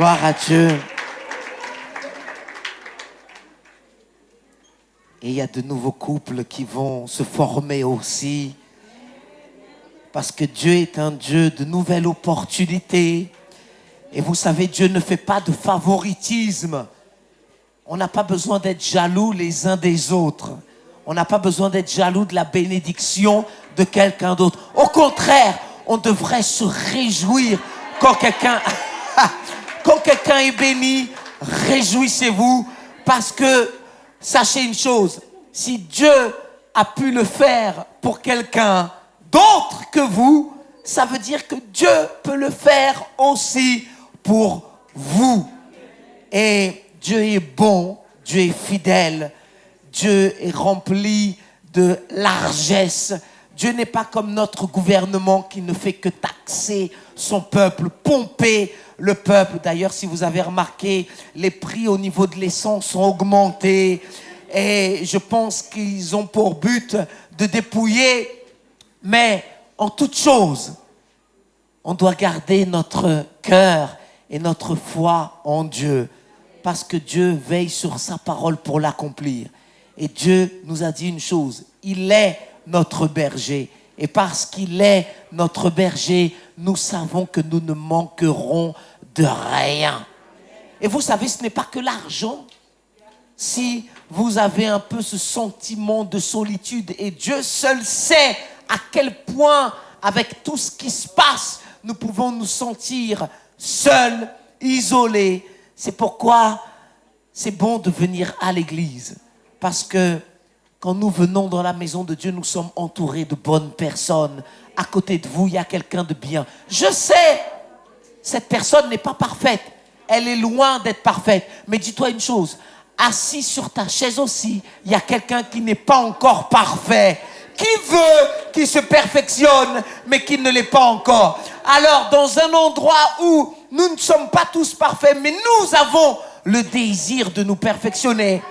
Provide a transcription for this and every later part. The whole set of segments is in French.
Gloire à Dieu. Et il y a de nouveaux couples qui vont se former aussi. Parce que Dieu est un Dieu de nouvelles opportunités. Et vous savez, Dieu ne fait pas de favoritisme. On n'a pas besoin d'être jaloux les uns des autres. On n'a pas besoin d'être jaloux de la bénédiction de quelqu'un d'autre. Au contraire, on devrait se réjouir quand quelqu'un est béni. Réjouissez-vous parce que, sachez une chose, si Dieu a pu le faire pour quelqu'un d'autre que vous, ça veut dire que Dieu peut le faire aussi pour vous. Et Dieu est bon, Dieu est fidèle, Dieu est rempli de largesse. Dieu n'est pas comme notre gouvernement qui ne fait que taxer son peuple, pomper le peuple. D'ailleurs, si vous avez remarqué, les prix au niveau de l'essence ont augmenté. Et je pense qu'ils ont pour but de dépouiller. Mais en toute chose, on doit garder notre cœur et notre foi en Dieu. Parce que Dieu veille sur sa parole pour l'accomplir. Et Dieu nous a dit une chose, il est notre berger. Et parce qu'il est notre berger, nous savons que nous ne manquerons de rien. Et vous savez, ce n'est pas que l'argent. Si vous avez un peu ce sentiment de solitude, et Dieu seul sait à quel point, avec tout ce qui se passe, nous pouvons nous sentir seuls, isolés. C'est pourquoi c'est bon de venir à l'église. Parce que quand nous venons dans la maison de Dieu, nous sommes entourés de bonnes personnes. À côté de vous, il y a quelqu'un de bien. Je sais, cette personne n'est pas parfaite. Elle est loin d'être parfaite. Mais dis-toi une chose, assis sur ta chaise aussi, il y a quelqu'un qui n'est pas encore parfait. Qui veut qu'il se perfectionne, mais qui ne l'est pas encore. Alors, dans un endroit où nous ne sommes pas tous parfaits, mais nous avons le désir de nous perfectionner,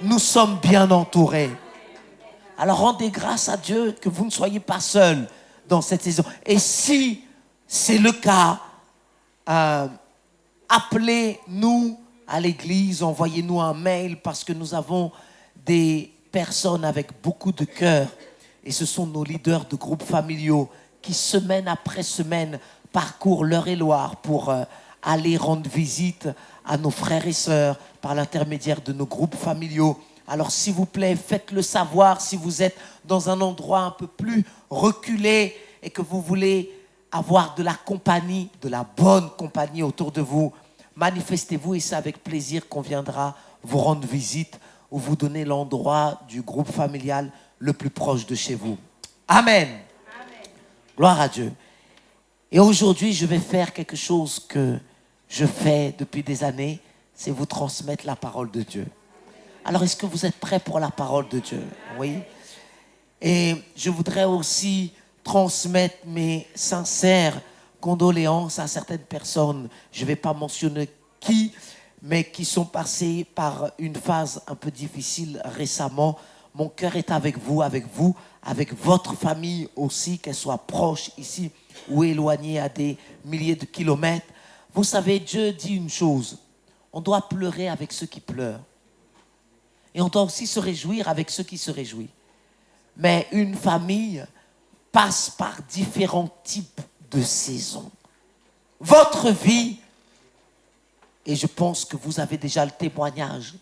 nous sommes bien entourés. Alors, rendez grâce à Dieu que vous ne soyez pas seuls dans cette saison. Et si c'est le cas, appelez-nous à l'église, envoyez-nous un mail parce que nous avons des personnes avec beaucoup de cœur. Et ce sont nos leaders de groupes familiaux qui, semaine après semaine, parcourent l'Eure-et-Loire pour aller rendre visite à nos frères et sœurs par l'intermédiaire de nos groupes familiaux. Alors, s'il vous plaît, faites-le savoir si vous êtes dans un endroit un peu plus reculé et que vous voulez avoir de la compagnie, de la bonne compagnie autour de vous. Manifestez-vous et c'est avec plaisir qu'on viendra vous rendre visite ou vous donner l'endroit du groupe familial le plus proche de chez vous. Amen. Amen. Gloire à Dieu. Et aujourd'hui, je vais faire quelque chose que je fais depuis des années, c'est vous transmettre la parole de Dieu. Alors, est-ce que vous êtes prêts pour la parole de Dieu? Oui. Et je voudrais aussi transmettre mes sincères condoléances à certaines personnes. Je ne vais pas mentionner qui, mais qui sont passées par une phase un peu difficile récemment. Mon cœur est avec vous, avec votre famille aussi, qu'elle soit proche ici ou éloignée à des milliers de kilomètres. Vous savez, Dieu dit une chose, on doit pleurer avec ceux qui pleurent. Et on doit aussi se réjouir avec ceux qui se réjouissent. Mais une famille passe par différents types de saisons. Votre vie, et je pense que vous avez déjà le témoignage,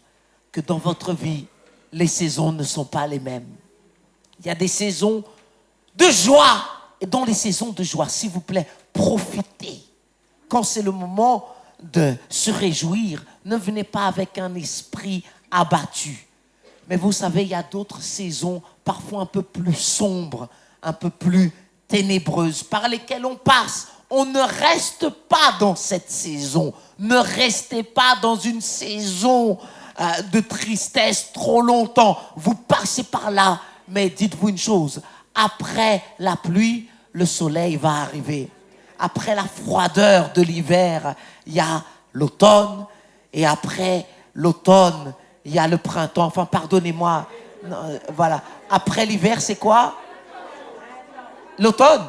que dans votre vie, les saisons ne sont pas les mêmes. Il y a des saisons de joie. Et dans les saisons de joie, s'il vous plaît, profitez. Quand c'est le moment de se réjouir, ne venez pas avec un esprit abattu. Mais vous savez, il y a d'autres saisons, parfois un peu plus sombres, un peu plus ténébreuses, par lesquelles on passe. On ne reste pas dans cette saison. Ne restez pas dans une saison de tristesse trop longtemps. Vous passez par là, mais dites-vous une chose, après la pluie, le soleil va arriver. Après la froideur de l'hiver, il y a l'automne, et après l'automne, il y a le printemps. Enfin, pardonnez-moi, voilà. Après l'hiver, c'est quoi? L'automne.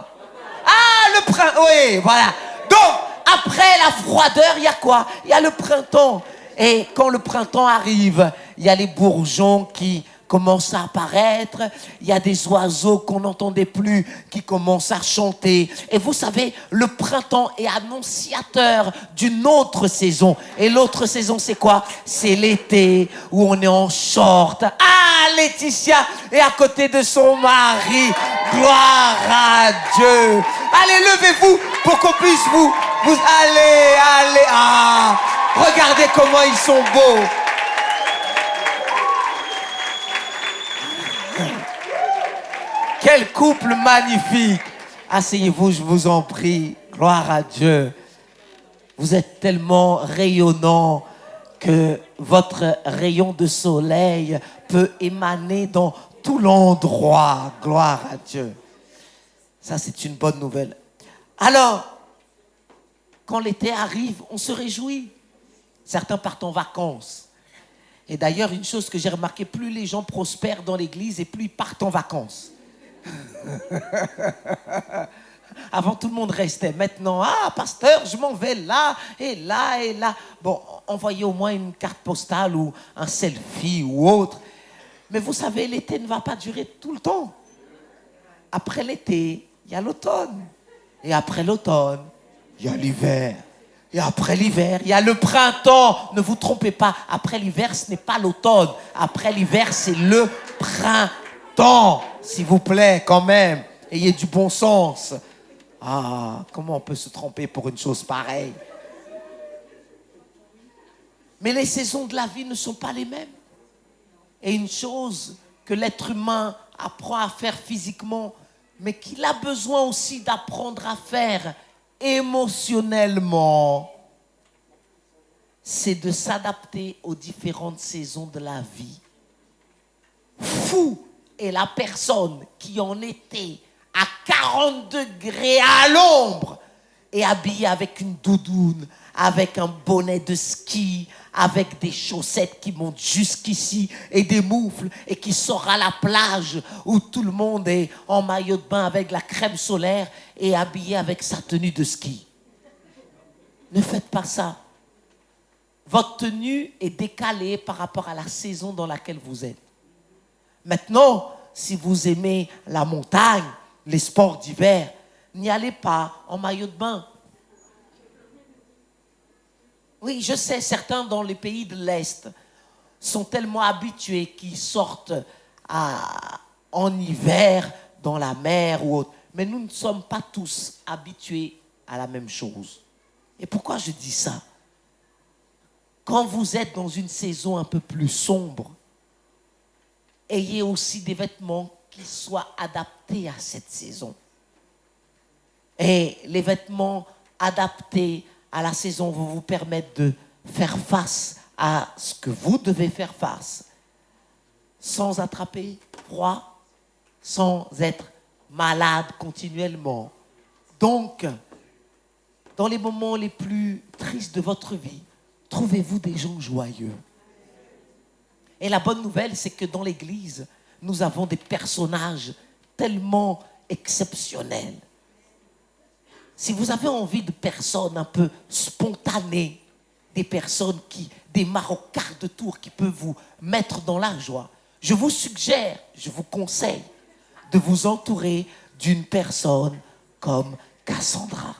Ah, le printemps, oui, voilà. Donc, Après la froideur, il y a quoi? Il y a le printemps. Et quand le printemps arrive, il y a les bourgeons qui commencent à apparaître. Il y a des oiseaux qu'on n'entendait plus qui commencent à chanter. Et vous savez, le printemps est annonciateur d'une autre saison. Et l'autre saison, c'est quoi? C'est l'été où on est en short. Ah, Laetitia est à côté de son mari. Gloire à Dieu. Allez, levez-vous pour qu'on puisse vous... Allez. Ah, regardez comment ils sont beaux. Quel couple magnifique. Asseyez-vous, je vous en prie. Gloire à Dieu. Vous êtes tellement rayonnant que votre rayon de soleil peut émaner dans tout l'endroit. Gloire à Dieu. Ça, c'est une bonne nouvelle. Alors, quand l'été arrive, on se réjouit. Certains partent en vacances. Et d'ailleurs, une chose que j'ai remarqué, plus les gens prospèrent dans l'église et plus ils partent en vacances. Avant, tout le monde restait. Maintenant, pasteur, je m'en vais là et là et là. Bon, envoyez au moins une carte postale ou un selfie ou autre. Mais vous savez, l'été ne va pas durer tout le temps. Après l'été, il y a l'automne. Et après l'automne, il y a l'hiver. Et après l'hiver, il y a le printemps. Ne vous trompez pas, après l'hiver, ce n'est pas l'automne. Après l'hiver, c'est le printemps. S'il vous plaît, quand même, ayez du bon sens. Ah, comment on peut se tromper pour une chose pareille? Mais les saisons de la vie ne sont pas les mêmes. Et une chose que l'être humain apprend à faire physiquement, mais qu'il a besoin aussi d'apprendre à faire émotionnellement, c'est de s'adapter aux différentes saisons de la vie. Fou est la personne qui en était à 40 degrés à l'ombre et habillée avec une doudoune, avec un bonnet de ski, avec des chaussettes qui montent jusqu'ici et des moufles et qui sort à la plage où tout le monde est en maillot de bain avec la crème solaire et habillé avec sa tenue de ski. Ne faites pas ça. Votre tenue est décalée par rapport à la saison dans laquelle vous êtes. Maintenant, si vous aimez la montagne, les sports d'hiver, n'y allez pas en maillot de bain. Oui, je sais, certains dans les pays de l'Est sont tellement habitués qu'ils sortent en hiver dans la mer ou autre. Mais nous ne sommes pas tous habitués à la même chose. Et pourquoi je dis ça? Quand vous êtes dans une saison un peu plus sombre, ayez aussi des vêtements qui soient adaptés à cette saison. Et les vêtements adaptés à la saison vont vous permettre de faire face à ce que vous devez faire face, sans attraper froid, sans être malade continuellement. Donc, dans les moments les plus tristes de votre vie, trouvez-vous des gens joyeux. Et la bonne nouvelle, c'est que dans l'Église, nous avons des personnages tellement exceptionnels. Si vous avez envie de personnes un peu spontanées, des personnes qui démarrent au quart de tour, qui peuvent vous mettre dans la joie, je vous suggère, je vous conseille de vous entourer d'une personne comme Cassandra.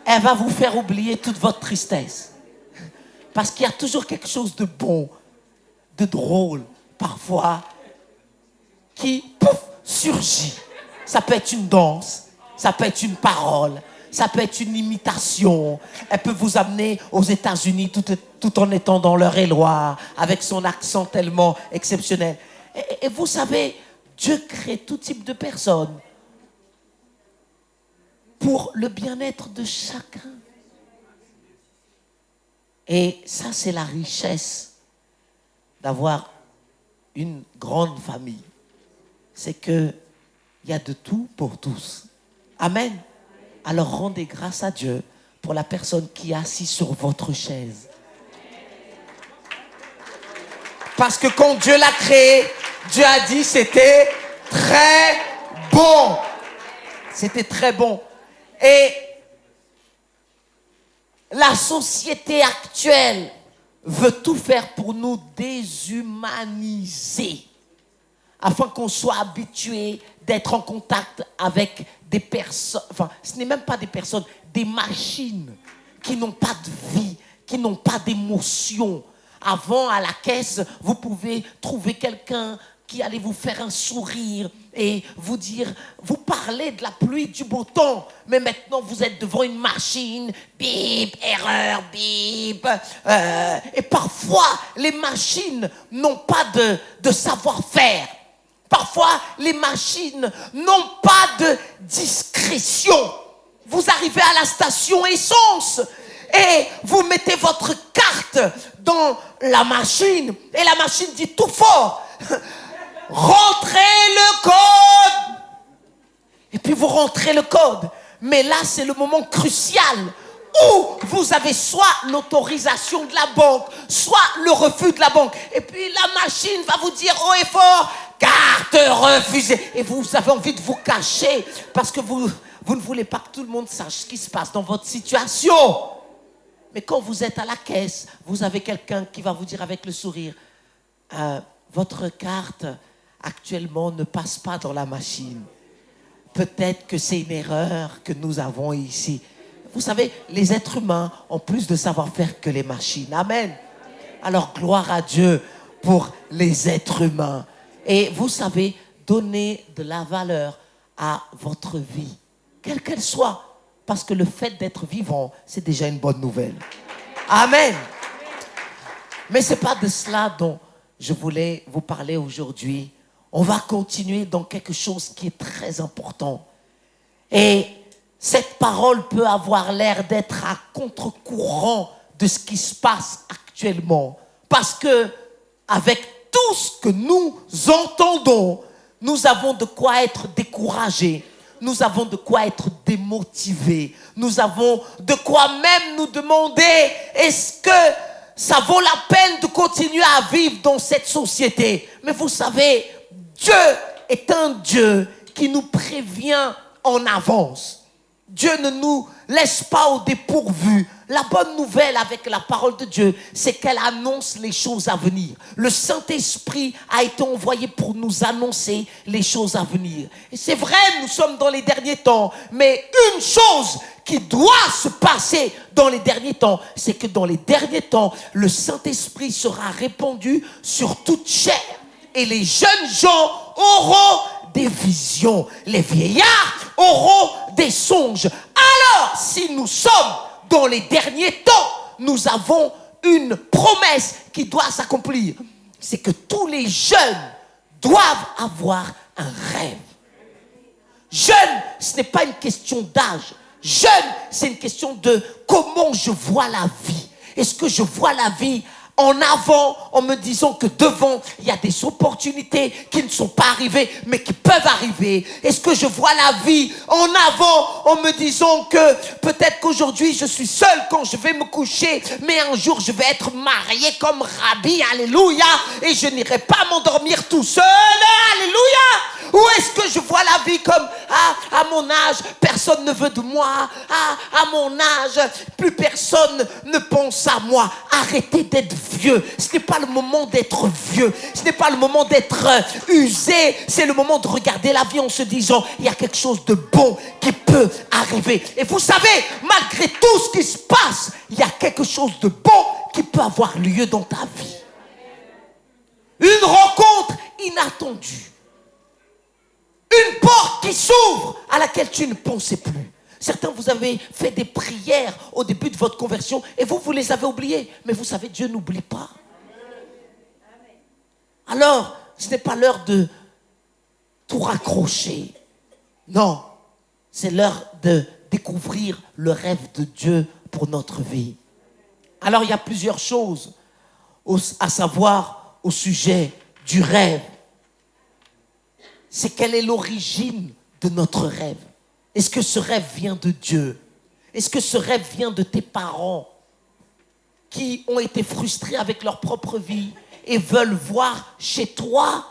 Elle va vous faire oublier toute votre tristesse. Parce qu'il y a toujours quelque chose de bon, de drôle, parfois, qui, pouf, surgit. Ça peut être une danse, ça peut être une parole, ça peut être une imitation. Elle peut vous amener aux États-Unis tout en étant dans l'Eure-et-Loir, avec son accent tellement exceptionnel. Et vous savez, Dieu crée tout type de personnes pour le bien-être de chacun. Et ça, c'est la richesse d'avoir une grande famille. C'est qu'il y a de tout pour tous. Amen. Alors rendez grâce à Dieu pour la personne qui est assise sur votre chaise. Parce que quand Dieu l'a créé, Dieu a dit c'était très bon. C'était très bon. Et la société actuelle veut tout faire pour nous déshumaniser, afin qu'on soit habitué d'être en contact avec des personnes, enfin, ce n'est même pas des personnes, des machines qui n'ont pas de vie, qui n'ont pas d'émotion. Avant, à la caisse, vous pouvez trouver quelqu'un qui allait vous faire un sourire et vous dire, vous parlez de la pluie, du beau temps, mais maintenant vous êtes devant une machine, bip, erreur, bip. Et parfois, les machines n'ont pas de savoir-faire. Parfois, les machines n'ont pas de discrétion. Vous arrivez à la station essence et vous mettez votre carte dans la machine et la machine dit tout fort, rentrez le code. Et puis vous rentrez le code. Mais là, c'est le moment crucial où vous avez soit l'autorisation de la banque, soit le refus de la banque. Et puis la machine va vous dire haut et fort, carte refusée. Et vous avez envie de vous cacher parce que vous ne voulez pas que tout le monde sache ce qui se passe dans votre situation. Mais quand vous êtes à la caisse, vous avez quelqu'un qui va vous dire avec le sourire, votre carte actuellement ne passe pas dans la machine. Peut-être que c'est une erreur que nous avons ici. Vous savez, les êtres humains ont plus de savoir-faire que les machines. Amen. Alors, gloire à Dieu pour les êtres humains. Et vous savez, donner de la valeur à votre vie, quelle qu'elle soit. Parce que le fait d'être vivant, c'est déjà une bonne nouvelle. Amen. Mais ce n'est pas de cela dont je voulais vous parler aujourd'hui. On va continuer dans quelque chose qui est très important. Et cette parole peut avoir l'air d'être à contre-courant de ce qui se passe actuellement. Parce que, avec tout ce que nous entendons, nous avons de quoi être découragés. Nous avons de quoi être démotivés. Nous avons de quoi même nous demander, est-ce que ça vaut la peine de continuer à vivre dans cette société? Mais vous savez, Dieu est un Dieu qui nous prévient en avance. Dieu ne nous laisse pas au dépourvu. La bonne nouvelle avec la parole de Dieu, c'est qu'elle annonce les choses à venir. Le Saint-Esprit a été envoyé pour nous annoncer les choses à venir. Et c'est vrai, nous sommes dans les derniers temps, mais une chose qui doit se passer dans les derniers temps, c'est que dans les derniers temps, le Saint-Esprit sera répandu sur toute chair. Et les jeunes gens auront des visions. Les vieillards auront des songes. Alors, si nous sommes dans les derniers temps, nous avons une promesse qui doit s'accomplir. C'est que tous les jeunes doivent avoir un rêve. Jeune, ce n'est pas une question d'âge. Jeune, c'est une question de comment je vois la vie. Est-ce que je vois la vie en avant, en me disant que devant, il y a des opportunités qui ne sont pas arrivées, mais qui peuvent arriver? Est-ce que je vois la vie en avant, en me disant que peut-être qu'aujourd'hui, je suis seul quand je vais me coucher, mais un jour, je vais être marié comme Rabbi, alléluia, et je n'irai pas m'endormir tout seul, alléluia? Ou est-ce que je vois la vie comme, à mon âge, personne ne veut de moi, à mon âge, plus personne ne pense à moi? Arrêtez d'être vieux. Ce n'est pas le moment d'être vieux. Ce n'est pas le moment d'être usé. C'est le moment de regarder la vie en se disant, il y a quelque chose de bon qui peut arriver. Et vous savez, malgré tout ce qui se passe, il y a quelque chose de bon qui peut avoir lieu dans ta vie. Une rencontre inattendue. Une porte qui s'ouvre à laquelle tu ne pensais plus. Certains, vous avez fait des prières au début de votre conversion et vous les avez oubliées. Mais vous savez, Dieu n'oublie pas. Alors, ce n'est pas l'heure de tout raccrocher. Non, c'est l'heure de découvrir le rêve de Dieu pour notre vie. Alors, il y a plusieurs choses à savoir au sujet du rêve. C'est quelle est l'origine de notre rêve? Est-ce que ce rêve vient de Dieu? Est-ce que ce rêve vient de tes parents qui ont été frustrés avec leur propre vie et veulent voir chez toi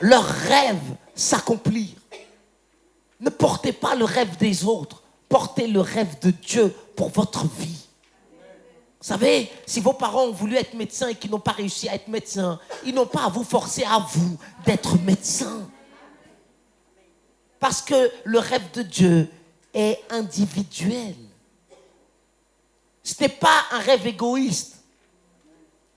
leur rêve s'accomplir? Ne portez pas le rêve des autres. Portez le rêve de Dieu pour votre vie. Vous savez, si vos parents ont voulu être médecins et qu'ils n'ont pas réussi à être médecins, ils n'ont pas à vous forcer à vous d'être médecin. Parce que le rêve de Dieu est individuel. Ce n'est pas un rêve égoïste.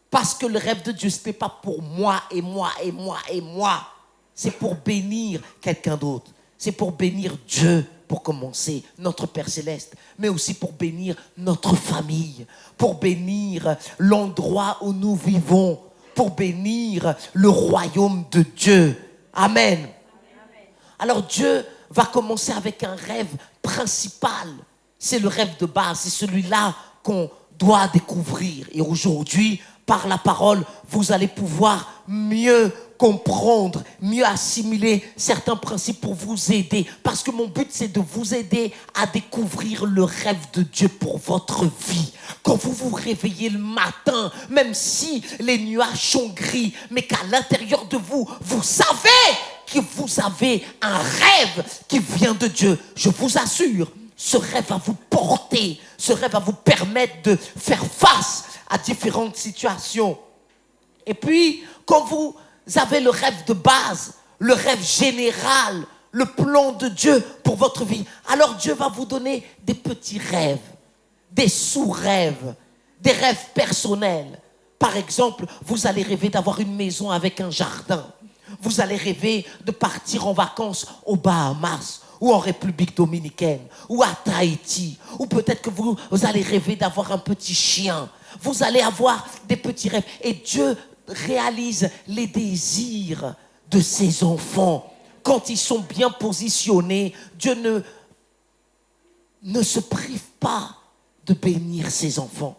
Parce que le rêve de Dieu, ce n'est pas pour moi et moi et moi et moi. C'est pour bénir quelqu'un d'autre. C'est pour bénir Dieu, pour commencer, notre Père Céleste. Mais aussi pour bénir notre famille. Pour bénir l'endroit où nous vivons. Pour bénir le royaume de Dieu. Amen. Alors Dieu va commencer avec un rêve principal. C'est le rêve de base. C'est celui-là qu'on doit découvrir. Et aujourd'hui, par la parole, vous allez pouvoir mieux comprendre, mieux assimiler certains principes pour vous aider. Parce que mon but, c'est de vous aider à découvrir le rêve de Dieu pour votre vie. Quand vous vous réveillez le matin, même si les nuages sont gris, mais qu'à l'intérieur de vous, vous savez que vous avez un rêve qui vient de Dieu. Je vous assure, ce rêve va vous porter, ce rêve va vous permettre de faire face à différentes situations. Et puis, quand vous avez le rêve de base, le rêve général, le plan de Dieu pour votre vie, alors Dieu va vous donner des petits rêves, des sous-rêves, des rêves personnels. Par exemple, vous allez rêver d'avoir une maison avec un jardin. Vous allez rêver de partir en vacances aux Bahamas, ou en République dominicaine, ou à Tahiti, ou peut-être que vous allez rêver d'avoir un petit chien. Vous allez avoir des petits rêves. Et Dieu réalise les désirs de ses enfants. Quand ils sont bien positionnés, Dieu ne se prive pas de bénir ses enfants.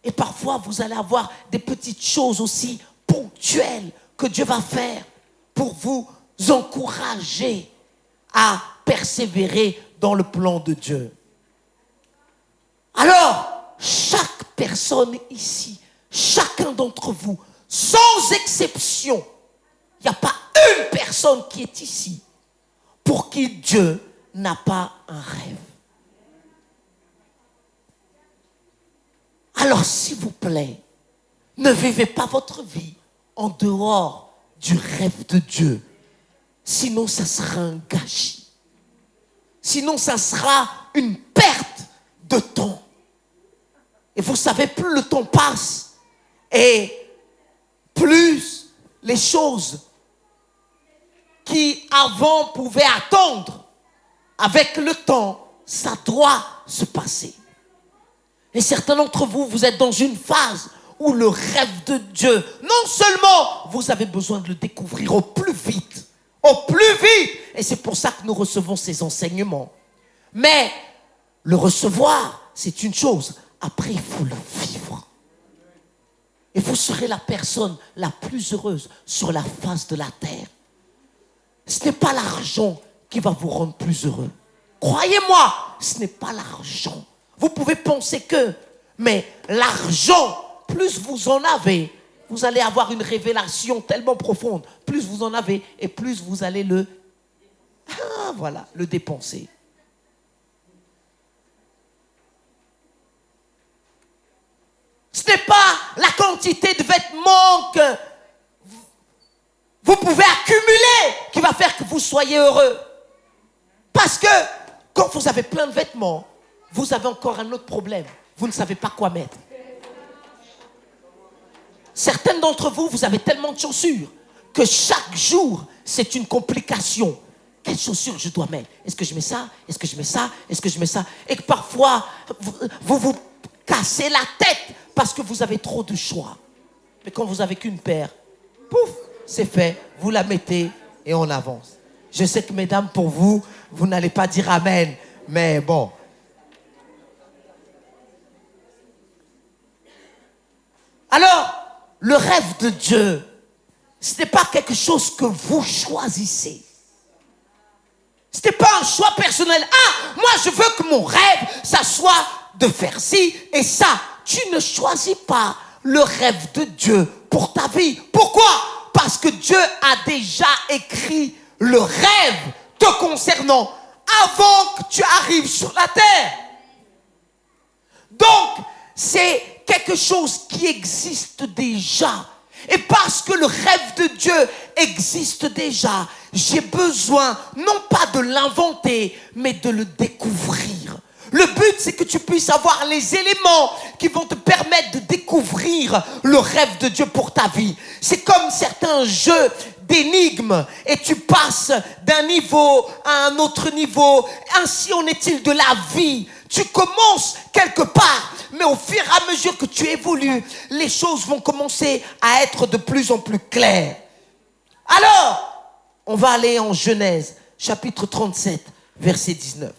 Et parfois, vous allez avoir des petites choses aussi ponctuelles que Dieu va faire pour vous encourager à persévérer dans le plan de Dieu. Alors, chaque personne ici, chacun d'entre vous, sans exception, il n'y a pas une personne qui est ici pour qui Dieu n'a pas un rêve. Alors, s'il vous plaît, ne vivez pas votre vie en dehors du rêve de Dieu. Sinon, ça sera un gâchis. Sinon, ça sera une perte de temps. Et vous savez, plus le temps passe et plus les choses qui avant pouvaient attendre, avec le temps, ça doit se passer. Et certains d'entre vous, vous êtes dans une phase où le rêve de Dieu, non seulement vous avez besoin de le découvrir au plus vite, et c'est pour ça que nous recevons ces enseignements. Mais le recevoir, c'est une chose. Après, il faut le vivre. Et vous serez la personne la plus heureuse sur la face de la terre. Ce n'est pas l'argent qui va vous rendre plus heureux. Croyez-moi, ce n'est pas l'argent. Vous pouvez penser que, mais l'argent, plus vous en avez, vous allez avoir une révélation tellement profonde. Plus vous en avez et plus vous allez le dépenser. Ce n'est pas la quantité de vêtements que vous pouvez accumuler qui va faire que vous soyez heureux. Parce que quand vous avez plein de vêtements, vous avez encore un autre problème. Vous ne savez pas quoi mettre. Certaines d'entre vous, vous avez tellement de chaussures que chaque jour, c'est une complication. Quelles chaussures je dois mettre? Est-ce que je mets ça? Est-ce que je mets ça? Est-ce que je mets ça? Et que parfois, vous cassez la tête parce que vous avez trop de choix. Mais quand vous avez qu'une paire, pouf, c'est fait. Vous la mettez et on avance. Je sais que mesdames, pour vous, vous n'allez pas dire amen. Mais bon. Alors, le rêve de Dieu, ce n'est pas quelque chose que vous choisissez. Ce n'est pas un choix personnel. Ah, moi je veux que mon rêve, ça soit de faire ci et ça. Tu ne choisis pas le rêve de Dieu pour ta vie. Pourquoi? Parce que Dieu a déjà écrit le rêve te concernant avant que tu arrives sur la terre. Donc, c'est quelque chose qui existe déjà. Et parce que le rêve de Dieu existe déjà, j'ai besoin non pas de l'inventer, mais de le découvrir. Le but, c'est que tu puisses avoir les éléments qui vont te permettre de découvrir le rêve de Dieu pour ta vie. C'est comme certains jeux d'énigmes et tu passes d'un niveau à un autre niveau. Ainsi en est-il de la vie. Tu commences quelque part, mais au fur et à mesure que tu évolues, les choses vont commencer à être de plus en plus claires. Alors, on va aller en Genèse, chapitre 37, verset 19.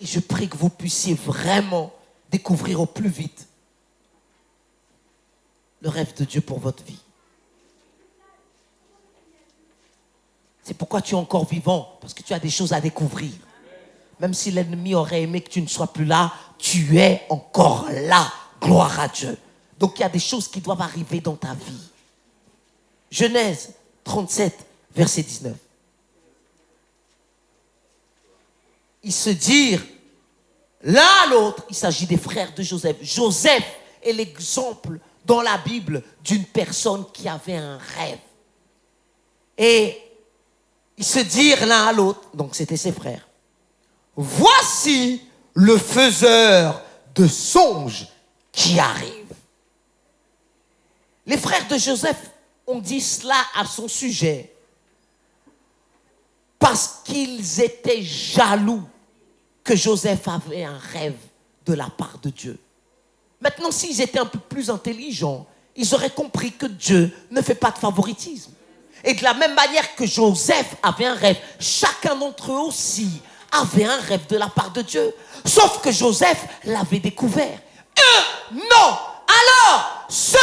Et je prie que vous puissiez vraiment découvrir au plus vite le rêve de Dieu pour votre vie. C'est pourquoi tu es encore vivant, parce que tu as des choses à découvrir. Même si l'ennemi aurait aimé que tu ne sois plus là, tu es encore là. Gloire à Dieu. Donc il y a des choses qui doivent arriver dans ta vie. Genèse 37, verset 19. Ils se dirent l'un à l'autre, il s'agit des frères de Joseph. Joseph est l'exemple dans la Bible d'une personne qui avait un rêve. Et ils se dirent l'un à l'autre, donc c'était ses frères. Voici le faiseur de songes qui arrive. Les frères de Joseph ont dit cela à son sujet parce qu'ils étaient jaloux que Joseph avait un rêve de la part de Dieu. Maintenant, s'ils étaient un peu plus intelligents, ils auraient compris que Dieu ne fait pas de favoritisme. Et de la même manière que Joseph avait un rêve, chacun d'entre eux aussi avait un rêve de la part de Dieu. Sauf que Joseph l'avait découvert. Eux, non. Alors, ceux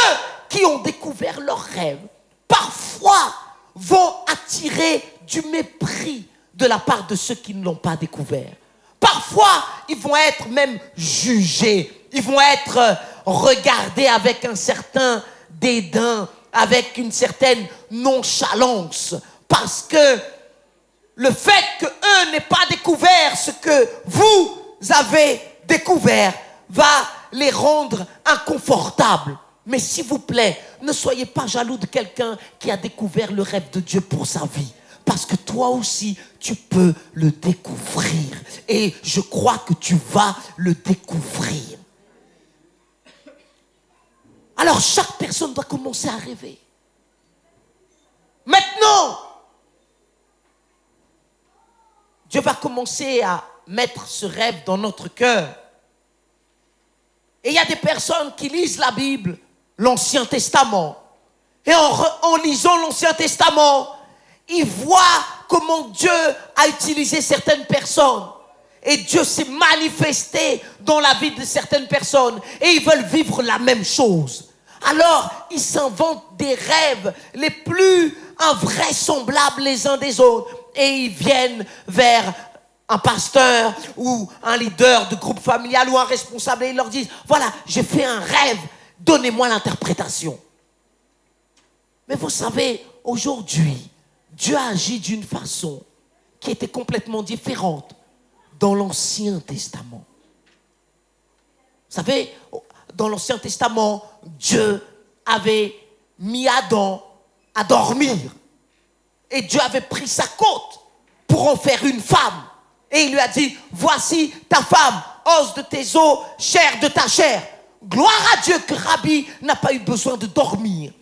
qui ont découvert leur rêve, parfois vont attirer du mépris de la part de ceux qui ne l'ont pas découvert. Parfois, ils vont être même jugés. Ils vont être regardés avec un certain dédain, avec une certaine nonchalance. Parce que le fait qu'eux n'aient pas découvert ce que vous avez découvert va les rendre inconfortables. Mais s'il vous plaît, ne soyez pas jaloux de quelqu'un qui a découvert le rêve de Dieu pour sa vie. Parce que toi aussi, tu peux le découvrir. Et je crois que tu vas le découvrir. Alors, chaque personne doit commencer à rêver. Maintenant, Dieu va commencer à mettre ce rêve dans notre cœur. Et il y a des personnes qui lisent la Bible, l'Ancien Testament. Et en lisant l'Ancien Testament, ils voient comment Dieu a utilisé certaines personnes. Et Dieu s'est manifesté dans la vie de certaines personnes. Et ils veulent vivre la même chose. Alors, ils s'inventent des rêves les plus invraisemblables les uns des autres. Et ils viennent vers un pasteur ou un leader de groupe familial ou un responsable et ils leur disent, voilà, j'ai fait un rêve, donnez-moi l'interprétation. Mais vous savez, aujourd'hui, Dieu agit d'une façon qui était complètement différente dans l'Ancien Testament. Vous savez, dans l'Ancien Testament, Dieu avait mis Adam à dormir. Et Dieu avait pris sa côte pour en faire une femme. Et il lui a dit, voici ta femme, os de tes os, chair de ta chair. Gloire à Dieu que Rabbi n'a pas eu besoin de dormir.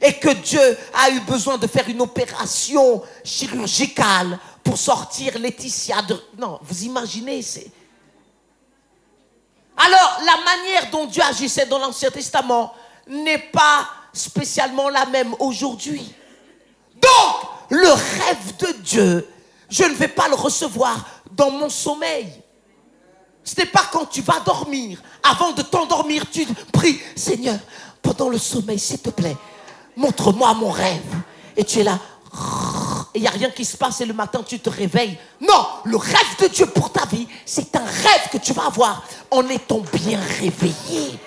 Et que Dieu a eu besoin de faire une opération chirurgicale pour sortir Laetitia de... Non, vous imaginez, c'est... Alors, la manière dont Dieu agissait dans l'Ancien Testament n'est pas spécialement la même aujourd'hui. Donc, le rêve de Dieu, je ne vais pas le recevoir dans mon sommeil. Ce n'est pas quand tu vas dormir. Avant de t'endormir, tu pries, Seigneur, pendant le sommeil, s'il te plaît, montre-moi mon rêve. Et tu es là, et il n'y a rien qui se passe et le matin tu te réveilles. Non, le rêve de Dieu pour ta vie, c'est un rêve que tu vas avoir en étant bien réveillé.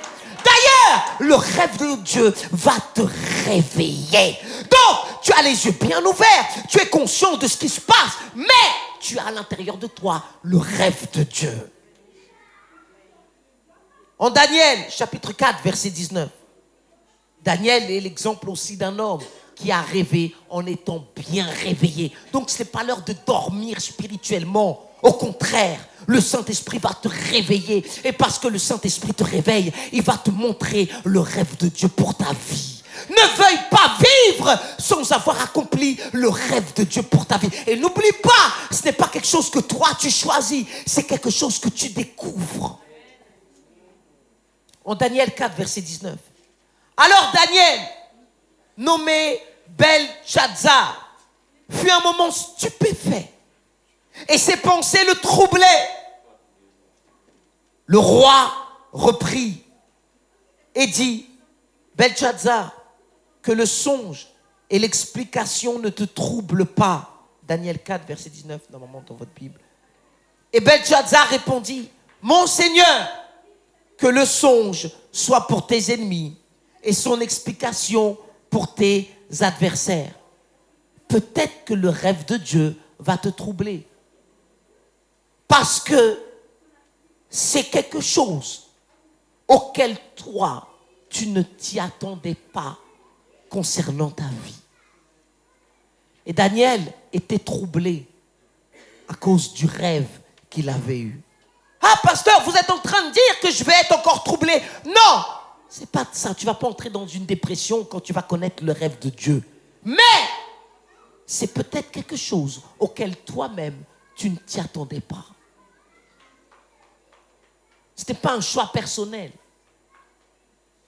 D'ailleurs, le rêve de Dieu va te réveiller. Donc, tu as les yeux bien ouverts, tu es conscient de ce qui se passe, mais tu as à l'intérieur de toi le rêve de Dieu. En Daniel, chapitre 4, verset 19, Daniel est l'exemple aussi d'un homme qui a rêvé en étant bien réveillé. Donc ce n'est pas l'heure de dormir spirituellement. Au contraire, le Saint-Esprit va te réveiller. Et parce que le Saint-Esprit te réveille, il va te montrer le rêve de Dieu pour ta vie. Ne veuille pas vivre sans avoir accompli le rêve de Dieu pour ta vie. Et n'oublie pas, ce n'est pas quelque chose que toi tu choisis, c'est quelque chose que tu découvres. En Daniel 4, verset 19. Alors Daniel, nommé Belchazzar, fut un moment stupéfait et ses pensées le troublaient. Le roi reprit et dit, Belchazzar, que le songe et l'explication ne te troublent pas. Daniel 4, verset 19, normalement dans votre Bible. Et Belchazzar répondit, mon Seigneur, que le songe soit pour tes ennemis et son explication pour tes adversaires. Peut-être que le rêve de Dieu va te troubler. Parce que c'est quelque chose auquel toi, tu ne t'y attendais pas concernant ta vie. Et Daniel était troublé à cause du rêve qu'il avait eu. Ah, pasteur, vous êtes en train de dire que je vais être encore troublé. Non, c'est pas ça. Tu vas pas entrer dans une dépression quand tu vas connaître le rêve de Dieu. Mais c'est peut-être quelque chose auquel toi-même, tu ne t'y attendais pas. Ce n'était pas un choix personnel.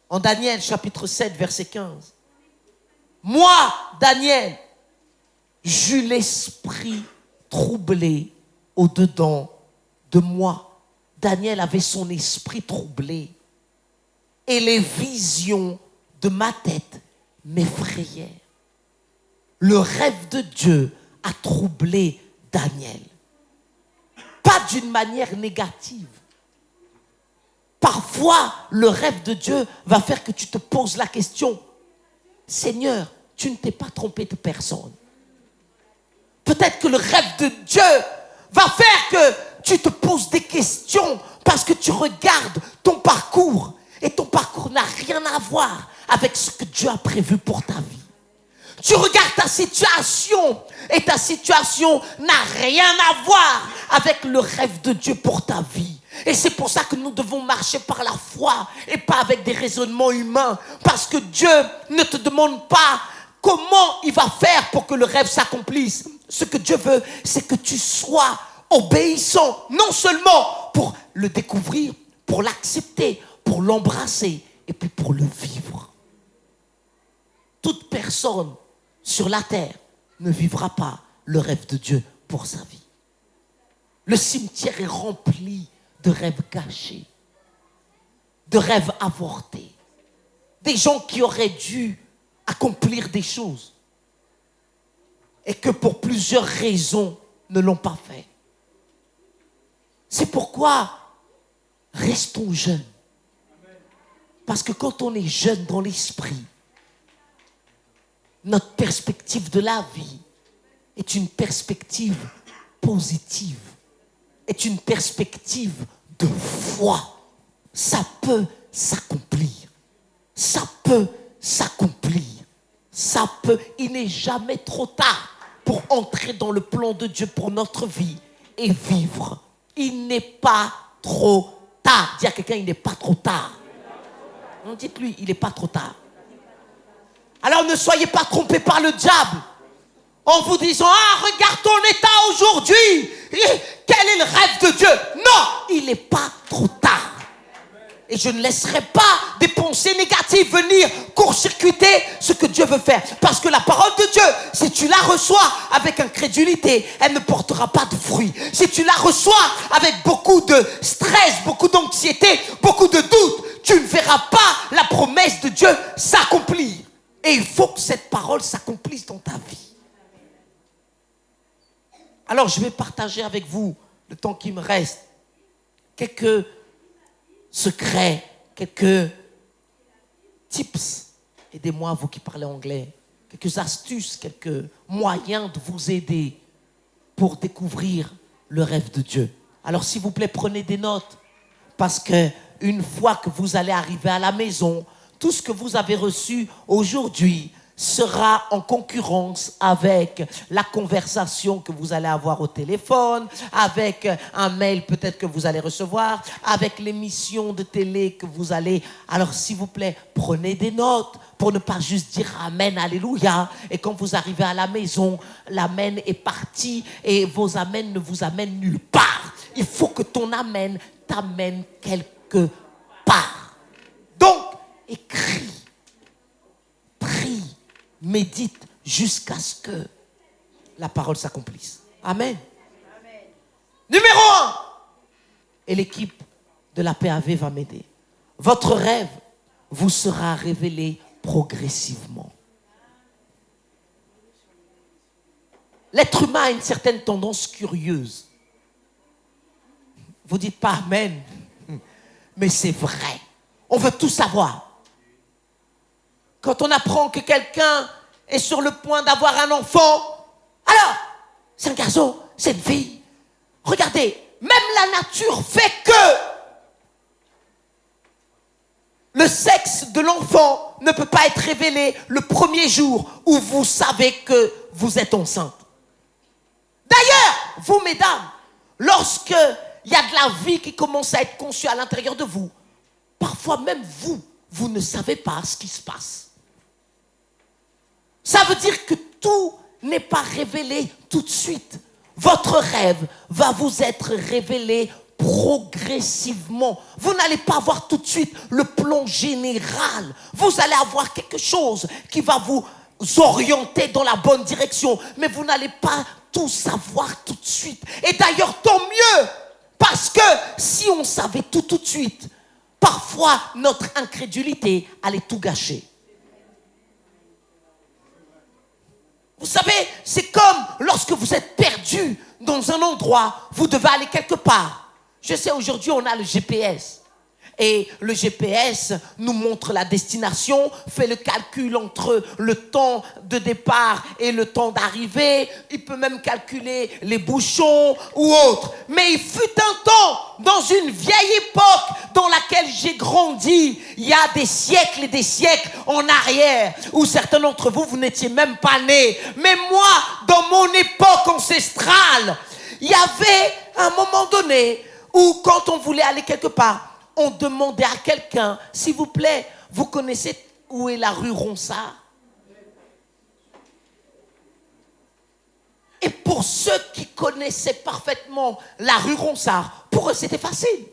En Daniel, chapitre 7, verset 15. Moi, Daniel, j'eus l'esprit troublé au-dedans de moi. Daniel avait son esprit troublé. Et les visions de ma tête m'effrayaient. Le rêve de Dieu a troublé Daniel. Pas d'une manière négative. Parfois, le rêve de Dieu va faire que tu te poses la question, Seigneur, tu ne t'es pas trompé de personne. Peut-être que le rêve de Dieu va faire que tu te poses des questions parce que tu regardes ton parcours et ton parcours n'a rien à voir avec ce que Dieu a prévu pour ta vie. Tu regardes ta situation et ta situation n'a rien à voir avec le rêve de Dieu pour ta vie. Et c'est pour ça que nous devons marcher par la foi et pas avec des raisonnements humains. Parce que Dieu ne te demande pas comment il va faire pour que le rêve s'accomplisse. Ce que Dieu veut, c'est que tu sois obéissant, non seulement pour le découvrir, pour l'accepter, pour l'embrasser et puis pour le vivre. Toute personne sur la terre ne vivra pas le rêve de Dieu pour sa vie. Le cimetière est rempli de rêves cachés, de rêves avortés, des gens qui auraient dû accomplir des choses et que pour plusieurs raisons ne l'ont pas fait. C'est pourquoi restons jeunes. Parce que quand on est jeune dans l'esprit, notre perspective de la vie est une perspective positive, est une perspective de foi. Ça peut s'accomplir. Ça peut s'accomplir. Ça peut. Il n'est jamais trop tard pour entrer dans le plan de Dieu pour notre vie et vivre. Il n'est pas trop tard. Dis à quelqu'un, il n'est pas trop tard. On dit lui, il n'est pas trop tard. Alors ne soyez pas trompés par le diable en vous disant, ah, regarde ton état aujourd'hui. Quel est le rêve de Dieu? Non, il n'est pas trop tard. Et je ne laisserai pas des pensées négatives venir court-circuiter ce que Dieu veut faire. Parce que la parole de Dieu, si tu la reçois avec incrédulité, elle ne portera pas de fruits. Si tu la reçois avec beaucoup de stress, beaucoup d'anxiété, beaucoup de doutes, tu ne verras pas la promesse de Dieu s'accomplir. Et il faut que cette parole s'accomplisse dans ta vie. Alors je vais partager avec vous, le temps qui me reste, quelques secrets, quelques tips. Aidez-moi, vous qui parlez anglais. quelques astuces, quelques moyens de vous aider pour découvrir le rêve de Dieu. Alors s'il vous plaît, prenez des notes, parce que une fois que vous allez arriver à la maison, tout ce que vous avez reçu aujourd'hui sera en concurrence avec la conversation que vous allez avoir au téléphone, avec un mail peut-être que vous allez recevoir, avec l'émission de télé que vous allez... Alors s'il vous plaît, prenez des notes pour ne pas juste dire Amen, Alléluia. Et quand vous arrivez à la maison, l'Amen est parti et vos Amen ne vous amènent nulle part. Il faut que ton Amen t'amène quelque part. Donc, écris, prie, médite jusqu'à ce que la parole s'accomplisse. Amen. Amen. Numéro 1. Et l'équipe de la PAV va m'aider. Votre rêve vous sera révélé progressivement. L'être humain a une certaine tendance curieuse. Vous dites pas Amen, mais c'est vrai. On veut tout savoir. Quand on apprend que quelqu'un est sur le point d'avoir un enfant, alors, c'est un garçon, c'est une fille. Regardez, même la nature fait que le sexe de l'enfant ne peut pas être révélé le premier jour où vous savez que vous êtes enceinte. D'ailleurs, vous, mesdames, lorsque il y a de la vie qui commence à être conçue à l'intérieur de vous, parfois même vous ne savez pas ce qui se passe. Ça veut dire que tout n'est pas révélé tout de suite. Votre rêve va vous être révélé progressivement. Vous n'allez pas avoir tout de suite le plan général. Vous allez avoir quelque chose qui va vous orienter dans la bonne direction. Mais vous n'allez pas tout savoir tout de suite. Et d'ailleurs, tant mieux. Parce que si on savait tout de suite, parfois notre incrédulité allait tout gâcher. Vous savez, c'est comme lorsque vous êtes perdu dans un endroit, vous devez aller quelque part. Je sais, aujourd'hui, on a le GPS. Et le GPS nous montre la destination, fait le calcul entre le temps de départ et le temps d'arrivée. Il peut même calculer les bouchons ou autres. Mais il fut un temps, dans une vieille époque dans laquelle j'ai grandi, il y a des siècles et des siècles en arrière, où certains d'entre vous, vous n'étiez même pas nés. Mais moi, dans mon époque ancestrale, il y avait un moment donné où quand on voulait aller quelque part, on demandait à quelqu'un, s'il vous plaît, vous connaissez où est la rue Ronsard? Et pour ceux qui connaissaient parfaitement la rue Ronsard, pour eux c'était facile.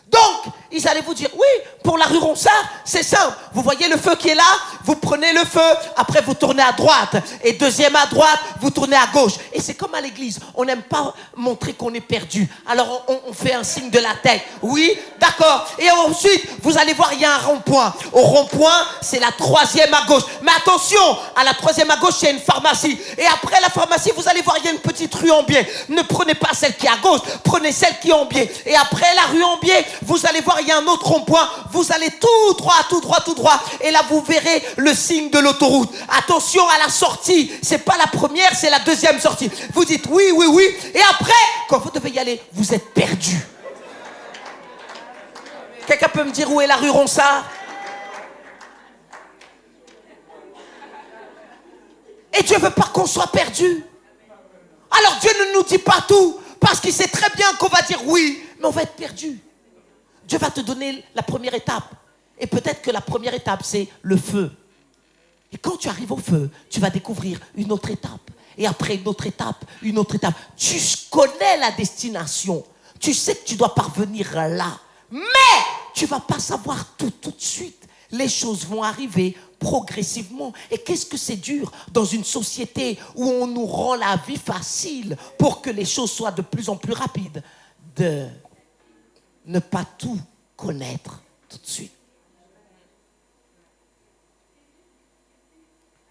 Donc, ils allaient vous dire, oui, pour la rue Ronsard, c'est simple. Vous voyez le feu qui est là, vous prenez le feu, après vous tournez à droite. Et deuxième à droite, vous tournez à gauche. Et c'est comme à l'église, on n'aime pas montrer qu'on est perdu. Alors on fait un signe de la tête. Oui, d'accord. Et ensuite, vous allez voir, il y a un rond-point. Au rond-point, c'est la troisième à gauche. Mais attention, à la troisième à gauche, il y a une pharmacie. Et après la pharmacie, vous allez voir, il y a une petite rue en biais. Ne prenez pas celle qui est à gauche, prenez celle qui est en biais. Et après la rue en biais, vous allez voir, il y a un autre rond-point. Vous allez tout droit, tout droit, tout droit. Et là, vous verrez le signe de l'autoroute. Attention à la sortie. C'est pas la première, c'est la deuxième sortie. Vous dites oui, oui, oui. Et après, quand vous devez y aller, vous êtes perdu. Quelqu'un peut me dire où est la rue Ronsard? Et Dieu veut pas qu'on soit perdu. Alors Dieu ne nous dit pas tout, parce qu'il sait très bien qu'on va dire oui, mais on va être perdu. Dieu va te donner la première étape. Et peut-être que la première étape, c'est le feu. Et quand tu arrives au feu, tu vas découvrir une autre étape. Et après une autre étape, une autre étape. Tu connais la destination. Tu sais que tu dois parvenir là. Mais tu ne vas pas savoir tout de suite. Les choses vont arriver progressivement. Et qu'est-ce que c'est dur dans une société où on nous rend la vie facile pour que les choses soient de plus en plus rapides, de ne pas tout connaître tout de suite.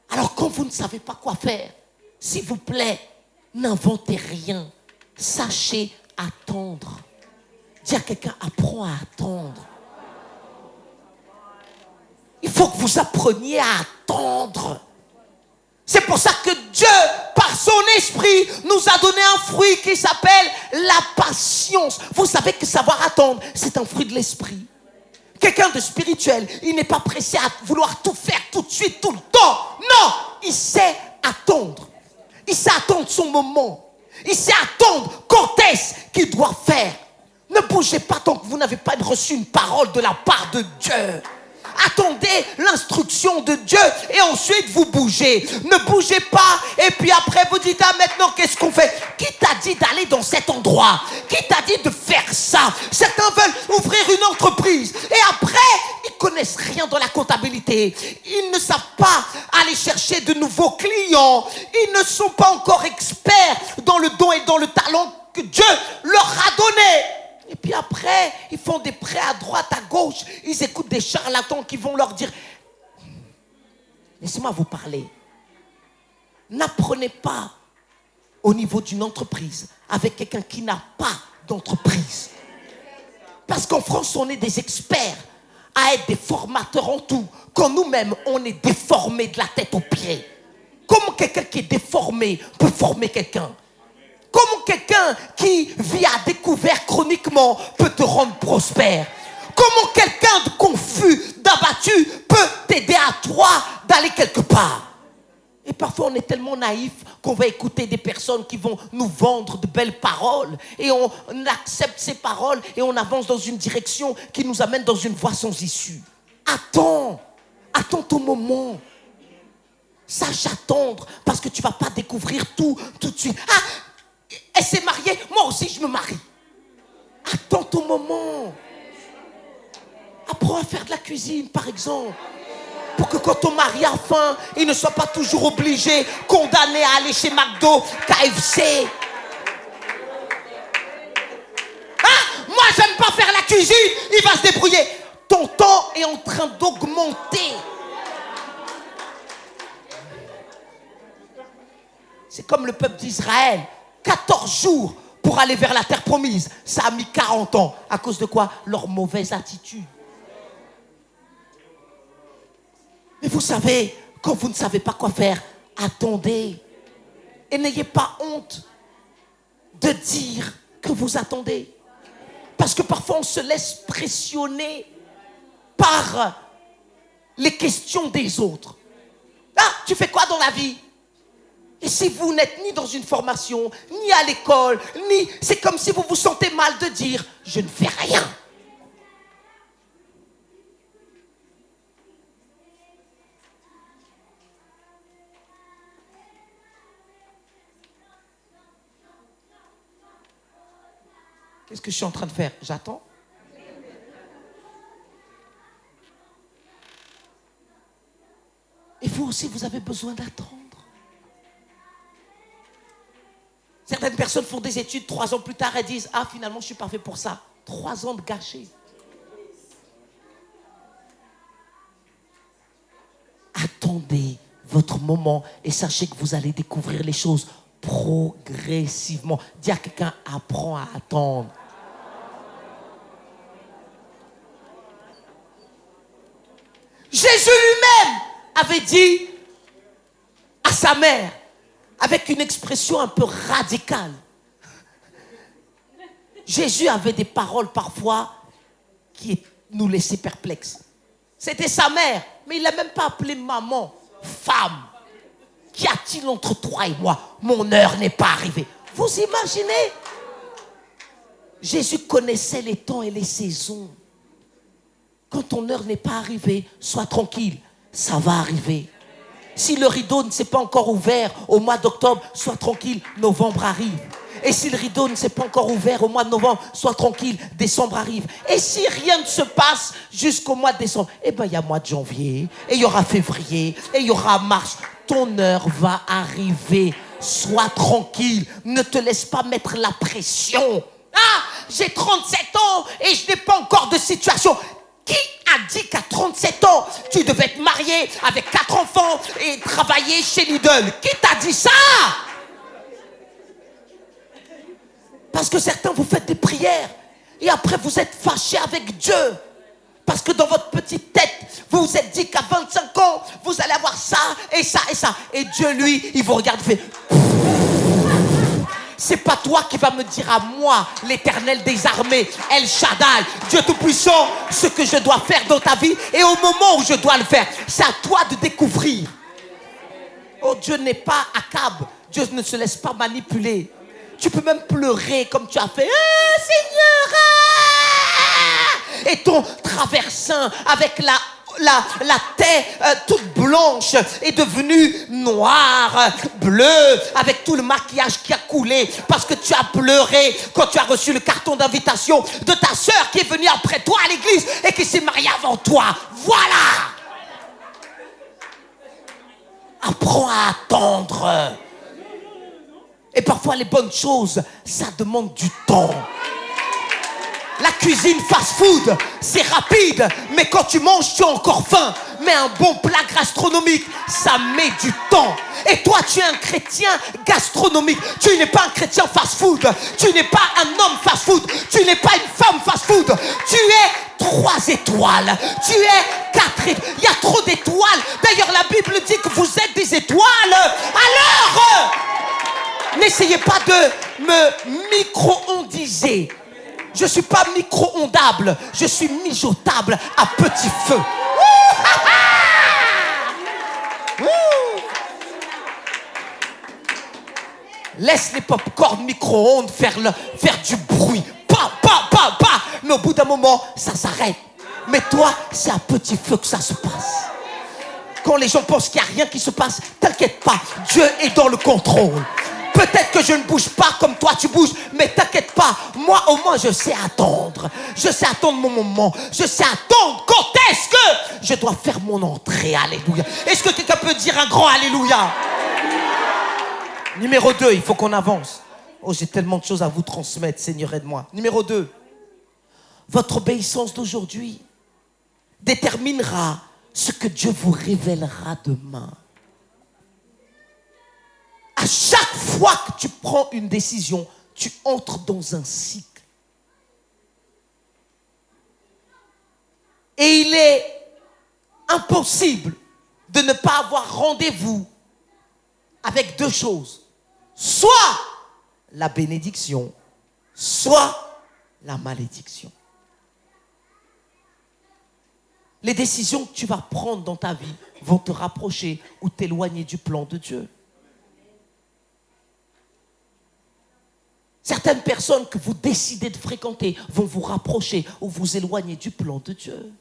Alors quand vous ne savez pas quoi faire, s'il vous plaît, n'inventez rien. Sachez attendre. Dis à quelqu'un, apprends à attendre. Il faut que vous appreniez à attendre. C'est pour ça que Dieu, par son esprit, nous a donné un fruit qui s'appelle la patience. Vous savez que savoir attendre, c'est un fruit de l'esprit. Quelqu'un de spirituel, il n'est pas pressé à vouloir tout faire tout de suite, tout le temps. Non, il sait attendre. Il sait attendre son moment. Il sait attendre quand est-ce qu'il doit faire. Ne bougez pas tant que vous n'avez pas reçu une parole de la part de Dieu. Attendez l'instruction de Dieu et ensuite vous bougez. Ne bougez pas et puis après vous dites ah maintenant qu'est-ce qu'on fait? Qui t'a dit d'aller dans cet endroit? Qui t'a dit de faire ça? Certains veulent ouvrir une entreprise et après ils connaissent rien dans la comptabilité. Ils ne savent pas aller chercher de nouveaux clients. Ils ne sont pas encore experts dans le don et dans le talent que Dieu leur a donné. Et puis après, ils font des prêts à droite, à gauche. Ils écoutent des charlatans qui vont leur dire « Laissez-moi vous parler. N'apprenez pas au niveau d'une entreprise avec quelqu'un qui n'a pas d'entreprise. » Parce qu'en France, on est des experts à être des formateurs en tout. Quand nous-mêmes, on est déformés de la tête aux pieds. Comment quelqu'un qui est déformé peut former quelqu'un? Comment quelqu'un qui vit à découvert chroniquement peut te rendre prospère? Comment quelqu'un de confus, d'abattu peut t'aider à toi d'aller quelque part? Et parfois on est tellement naïf qu'on va écouter des personnes qui vont nous vendre de belles paroles et on accepte ces paroles et on avance dans une direction qui nous amène dans une voie sans issue. Attends ton moment. Sache attendre parce que tu ne vas pas découvrir tout de suite. Ah, elle s'est mariée, moi aussi je me marie. Attends ton moment. Apprends à faire de la cuisine, par exemple. Pour que quand ton mari a faim, il ne soit pas toujours obligé, condamné à aller chez McDo, KFC. Ah, moi j'aime pas faire la cuisine, il va se débrouiller. Ton temps est en train d'augmenter. C'est comme le peuple d'Israël. 14 jours pour aller vers la terre promise. Ça a mis 40 ans. À cause de quoi? Leur mauvaise attitude. Mais vous savez, quand vous ne savez pas quoi faire, attendez. Et n'ayez pas honte de dire que vous attendez. Parce que parfois on se laisse pressionner par les questions des autres. Ah, tu fais quoi dans la vie? Et si vous n'êtes ni dans une formation, ni à l'école, c'est comme si vous vous sentez mal de dire « je ne fais rien ». Qu'est-ce que je suis en train de faire? J'attends. Et vous aussi, vous avez besoin d'attendre. Certaines personnes font des études, 3 ans plus tard, elles disent « Ah, finalement, je ne suis pas fait pour ça. » 3 ans de gâchis. Attendez votre moment et sachez que vous allez découvrir les choses progressivement. Dis à quelqu'un « Apprends à attendre. » Jésus lui-même avait dit à sa mère, avec une expression un peu radicale. Jésus avait des paroles parfois qui nous laissaient perplexes. C'était sa mère, mais il ne l'a même pas appelée maman, femme. Qu'y a-t-il entre toi et moi? Mon heure n'est pas arrivée. Vous imaginez? Jésus connaissait les temps et les saisons. Quand ton heure n'est pas arrivée, sois tranquille, ça va arriver. Si le rideau ne s'est pas encore ouvert au mois d'octobre, sois tranquille, novembre arrive. Et si le rideau ne s'est pas encore ouvert au mois de novembre, sois tranquille, décembre arrive. Et si rien ne se passe jusqu'au mois de décembre, eh bien il y a mois de janvier, et il y aura février, et il y aura mars. Ton heure va arriver, sois tranquille, ne te laisse pas mettre la pression. Ah, j'ai 37 ans et je n'ai pas encore de situation. Qui a dit qu'à 37 ans, tu devais être marié avec 4 enfants et travailler chez Lidl? Qui t'a dit ça? Parce que certains, vous faites des prières et après vous êtes fâchés avec Dieu. Parce que dans votre petite tête, Vous vous êtes dit qu'à 25 ans, vous allez avoir ça et ça et ça. Et Dieu, lui, il vous regarde, il fait... C'est pas toi qui vas me dire à moi, l'Éternel des armées, El Shaddai, Dieu Tout-Puissant, ce que je dois faire dans ta vie et au moment où je dois le faire. C'est à toi de découvrir. Oh, Dieu n'est pas Akab. Dieu ne se laisse pas manipuler. Tu peux même pleurer comme tu as fait. Ah, Seigneur! Ah! Et ton traversin avec la tête toute blanche est devenue noire, bleue, avec tout le maquillage qui a coulé parce que tu as pleuré quand tu as reçu le carton d'invitation de ta sœur qui est venue après toi à l'église et qui s'est mariée avant toi. Voilà! Apprends à attendre. Et parfois les bonnes choses, ça demande du temps. La cuisine fast-food, c'est rapide, mais quand tu manges, tu as encore faim. Mais un bon plat gastronomique, ça met du temps. Et toi, tu es un chrétien gastronomique. Tu n'es pas un chrétien fast-food. Tu n'es pas un homme fast-food. Tu n'es pas une femme fast-food. Tu es 3 étoiles. Tu es 4 étoiles. Il y a trop d'étoiles. D'ailleurs, la Bible dit que vous êtes des étoiles. Alors, n'essayez pas de me micro-ondiser. Je ne suis pas micro-ondable, je suis mijotable à petit feu. Laisse les pop-corn micro-ondes faire du bruit. Mais au bout d'un moment, ça s'arrête. Mais toi, c'est à petit feu que ça se passe. Quand les gens pensent qu'il n'y a rien qui se passe, t'inquiète pas, Dieu est dans le contrôle. Peut-être que je ne bouge pas comme toi tu bouges, mais t'inquiète pas, moi au moins je sais attendre. Je sais attendre mon moment. Je sais attendre quand est-ce que je dois faire mon entrée. Alléluia. Est-ce que quelqu'un peut dire un grand Alléluia? Numéro 2, il faut qu'on avance. Oh, j'ai tellement de choses à vous transmettre, Seigneur, aide-moi. Numéro 2, votre obéissance d'aujourd'hui déterminera ce que Dieu vous révélera demain. À chaque fois que tu prends une décision, tu entres dans un cycle. Et il est impossible de ne pas avoir rendez-vous avec 2 choses. Soit la bénédiction, soit la malédiction. Les décisions que tu vas prendre dans ta vie vont te rapprocher ou t'éloigner du plan de Dieu. Certaines personnes que vous décidez de fréquenter vont vous rapprocher ou vous éloigner du plan de Dieu.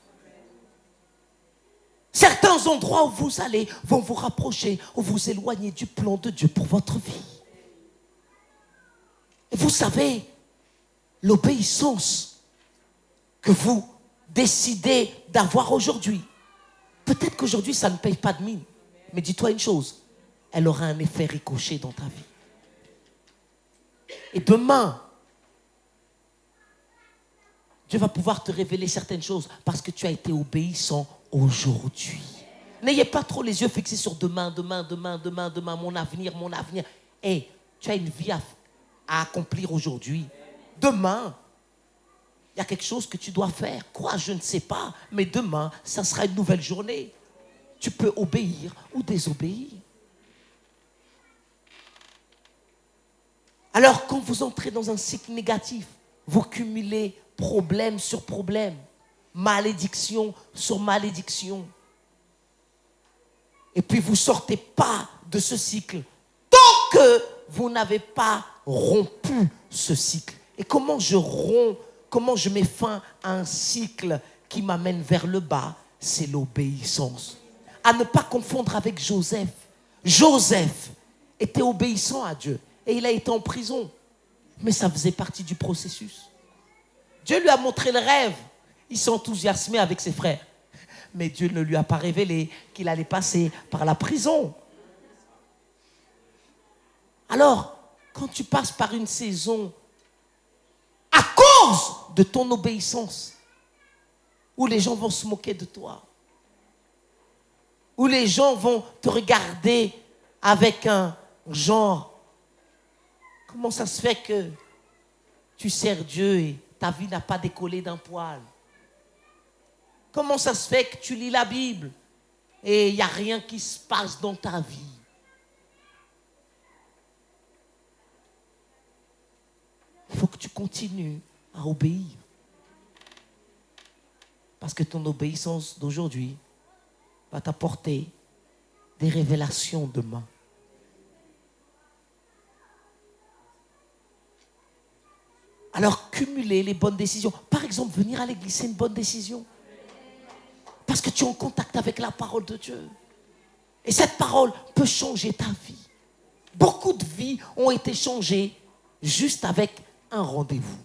Certains endroits où vous allez vont vous rapprocher ou vous éloigner du plan de Dieu pour votre vie. Et vous savez, l'obéissance que vous décidez d'avoir aujourd'hui, peut-être qu'aujourd'hui ça ne paye pas de mine, mais dis-toi une chose, elle aura un effet ricochet dans ta vie. Et demain, Dieu va pouvoir te révéler certaines choses parce que tu as été obéissant aujourd'hui. N'ayez pas trop les yeux fixés sur demain, mon avenir. Hey, tu as une vie à accomplir aujourd'hui. Demain, il y a quelque chose que tu dois faire. Quoi, je ne sais pas. Mais demain, ça sera une nouvelle journée. Tu peux obéir ou désobéir. Alors, quand vous entrez dans un cycle négatif, vous cumulez problème sur problème, malédiction sur malédiction. Et puis, vous ne sortez pas de ce cycle tant que vous n'avez pas rompu ce cycle. Et comment je romps, comment je mets fin à un cycle qui m'amène vers le bas? C'est l'obéissance. À ne pas confondre avec Joseph. Joseph était obéissant à Dieu. Et il a été en prison. Mais ça faisait partie du processus. Dieu lui a montré le rêve. Il s'est enthousiasmé avec ses frères. Mais Dieu ne lui a pas révélé qu'il allait passer par la prison. Alors, quand tu passes par une saison à cause de ton obéissance, où les gens vont se moquer de toi, où les gens vont te regarder avec un genre... Comment ça se fait que tu sers Dieu et ta vie n'a pas décollé d'un poil? Comment ça se fait que tu lis la Bible et il n'y a rien qui se passe dans ta vie? Il faut que tu continues à obéir. Parce que ton obéissance d'aujourd'hui va t'apporter des révélations demain. Alors, cumuler les bonnes décisions. Par exemple, venir à l'église, c'est une bonne décision. Parce que tu es en contact avec la parole de Dieu. Et cette parole peut changer ta vie. Beaucoup de vies ont été changées juste avec un rendez-vous.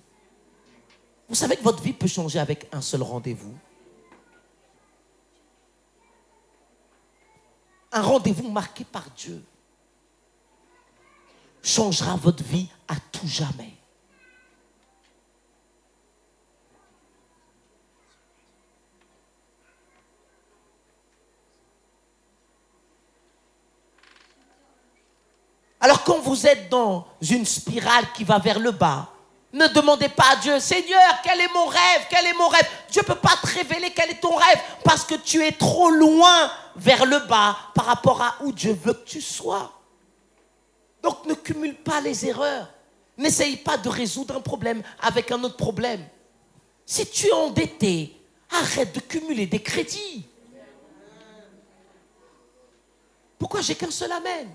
Vous savez que votre vie peut changer avec un seul rendez-vous. Un rendez-vous marqué par Dieu changera votre vie à tout jamais. Alors quand vous êtes dans une spirale qui va vers le bas, ne demandez pas à Dieu, Seigneur, quel est mon rêve? Quel est mon rêve? Dieu ne peut pas te révéler quel est ton rêve parce que tu es trop loin vers le bas par rapport à où Dieu veut que tu sois. Donc ne cumule pas les erreurs. N'essaye pas de résoudre un problème avec un autre problème. Si tu es endetté, arrête de cumuler des crédits. Pourquoi j'ai qu'un seul amen?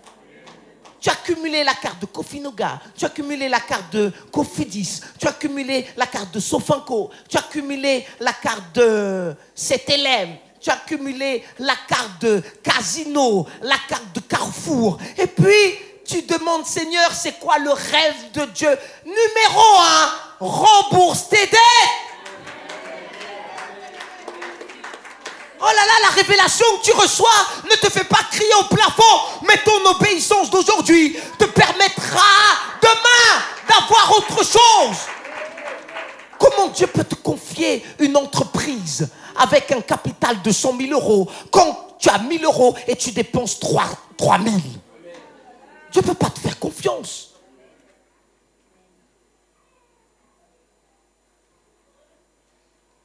Tu as cumulé la carte de Cofinoga, tu as cumulé la carte de Cofidis, tu as cumulé la carte de Sofinco, tu as cumulé la carte de CTLM, tu as cumulé la carte de Casino, la carte de Carrefour. Et puis, tu demandes, Seigneur, c'est quoi le rêve de Dieu? Numéro 1, rembourse tes dettes. Oh là là, la révélation que tu reçois ne te fait pas crier au plafond, mais ton obéissance d'aujourd'hui te permettra demain d'avoir autre chose. Comment Dieu peut te confier une entreprise avec un capital de 100 000 euros quand tu as 1 000 euros et tu dépenses 3 000? Dieu ne peut pas te faire confiance.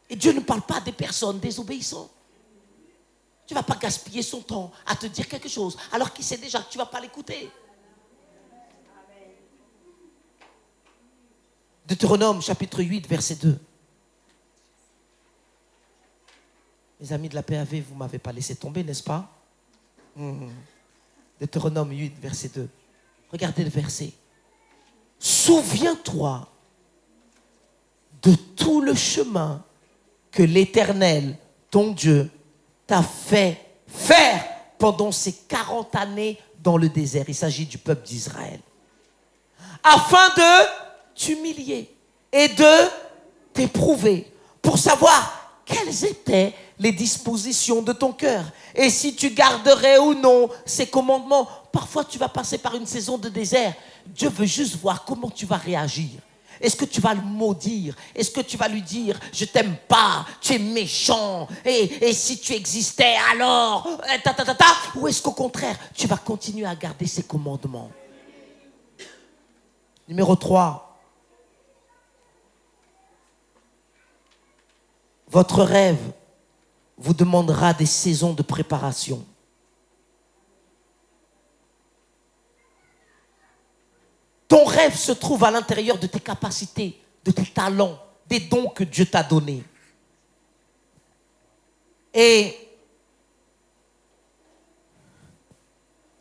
Et Dieu ne parle pas des personnes désobéissantes. Tu ne vas pas gaspiller son temps à te dire quelque chose alors qu'il sait déjà que tu ne vas pas l'écouter. Deutéronome chapitre 8 verset 2. Les amis de la PAV, vous ne m'avez pas laissé tomber, n'est-ce pas? Deutéronome 8 verset 2. Regardez le verset. Souviens-toi de tout le chemin que l'Éternel, ton Dieu, t'a fait faire pendant ces 40 années dans le désert. Il s'agit du peuple d'Israël. Afin de t'humilier et de t'éprouver pour savoir quelles étaient les dispositions de ton cœur et si tu garderais ou non ces commandements. Parfois, tu vas passer par une saison de désert. Dieu veut juste voir comment tu vas réagir. Est-ce que tu vas le maudire? Est-ce que tu vas lui dire « Je t'aime pas, tu es méchant, et si tu existais alors ?» Ou est-ce qu'au contraire, tu vas continuer à garder ses commandements? Numéro 3. Votre rêve vous demandera des saisons de préparation. Ton rêve se trouve à l'intérieur de tes capacités, de tes talents, des dons que Dieu t'a donnés. Et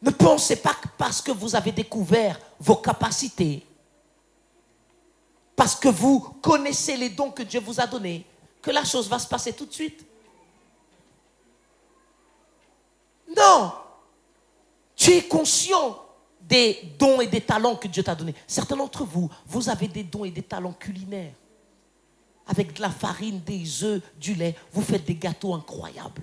ne pensez pas que parce que vous avez découvert vos capacités, parce que vous connaissez les dons que Dieu vous a donnés, que la chose va se passer tout de suite. Non. Tu es conscient des dons et des talents que Dieu t'a donnés. Certains d'entre vous, vous avez des dons et des talents culinaires. Avec de la farine, des œufs, du lait, vous faites des gâteaux incroyables.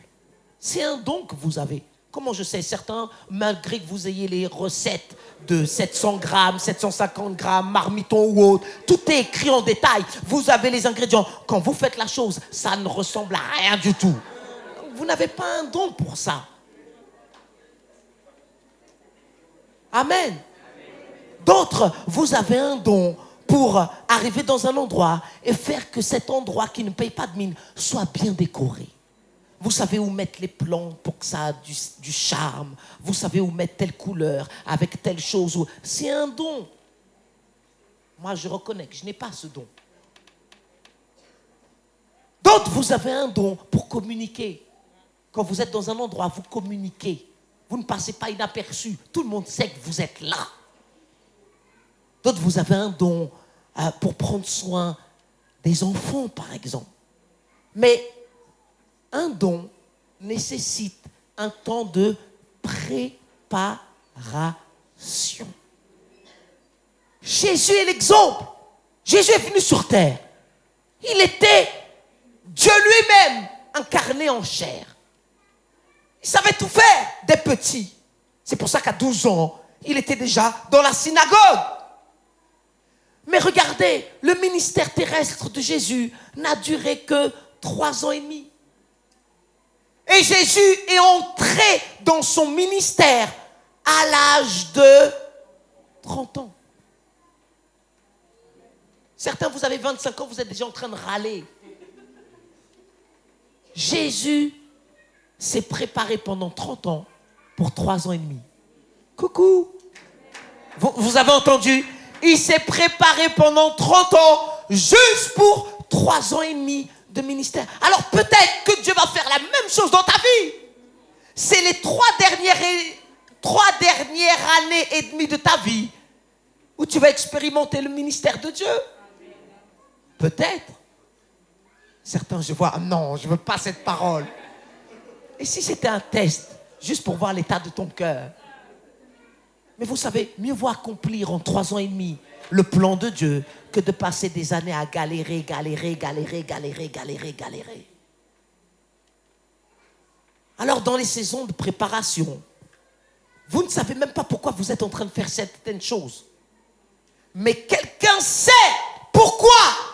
C'est un don que vous avez. Comment je sais? Certains, malgré que vous ayez les recettes de 700 grammes, 750 grammes, marmiton ou autre, tout est écrit en détail. Vous avez les ingrédients. Quand vous faites la chose, ça ne ressemble à rien du tout. Vous n'avez pas un don pour ça. Amen. D'autres, vous avez un don pour arriver dans un endroit et faire que cet endroit qui ne paye pas de mine soit bien décoré. Vous savez où mettre les plantes pour que ça ait du charme. Vous savez où mettre telle couleur avec telle chose. C'est un don. Moi, je reconnais que je n'ai pas ce don. D'autres, vous avez un don pour communiquer. Quand vous êtes dans un endroit, vous communiquez. Vous ne passez pas inaperçu. Tout le monde sait que vous êtes là. D'autres, vous avez un don pour prendre soin des enfants, par exemple. Mais un don nécessite un temps de préparation. Jésus est l'exemple. Jésus est venu sur terre. Il était Dieu lui-même incarné en chair. Il savait tout faire des petits. C'est pour ça qu'à 12 ans, il était déjà dans la synagogue. Mais regardez, le ministère terrestre de Jésus n'a duré que 3 ans et demi. Et Jésus est entré dans son ministère à l'âge de 30 ans. Certains, vous avez 25 ans, vous êtes déjà en train de râler. Jésus s'est préparé pendant 30 ans pour 3 ans et demi. Coucou. Vous avez entendu? Il s'est préparé pendant 30 ans juste pour 3 ans et demi de ministère. Alors peut-être que Dieu va faire la même chose dans ta vie. C'est les 3 dernières années et demie de ta vie où tu vas expérimenter le ministère de Dieu. Peut-être. Certains, je vois, non, je ne veux pas cette parole. Et si c'était un test, juste pour voir l'état de ton cœur? Mais vous savez, mieux vaut accomplir en 3 ans et demi le plan de Dieu que de passer des années à galérer. Alors, dans les saisons de préparation, vous ne savez même pas pourquoi vous êtes en train de faire certaines choses. Mais quelqu'un sait pourquoi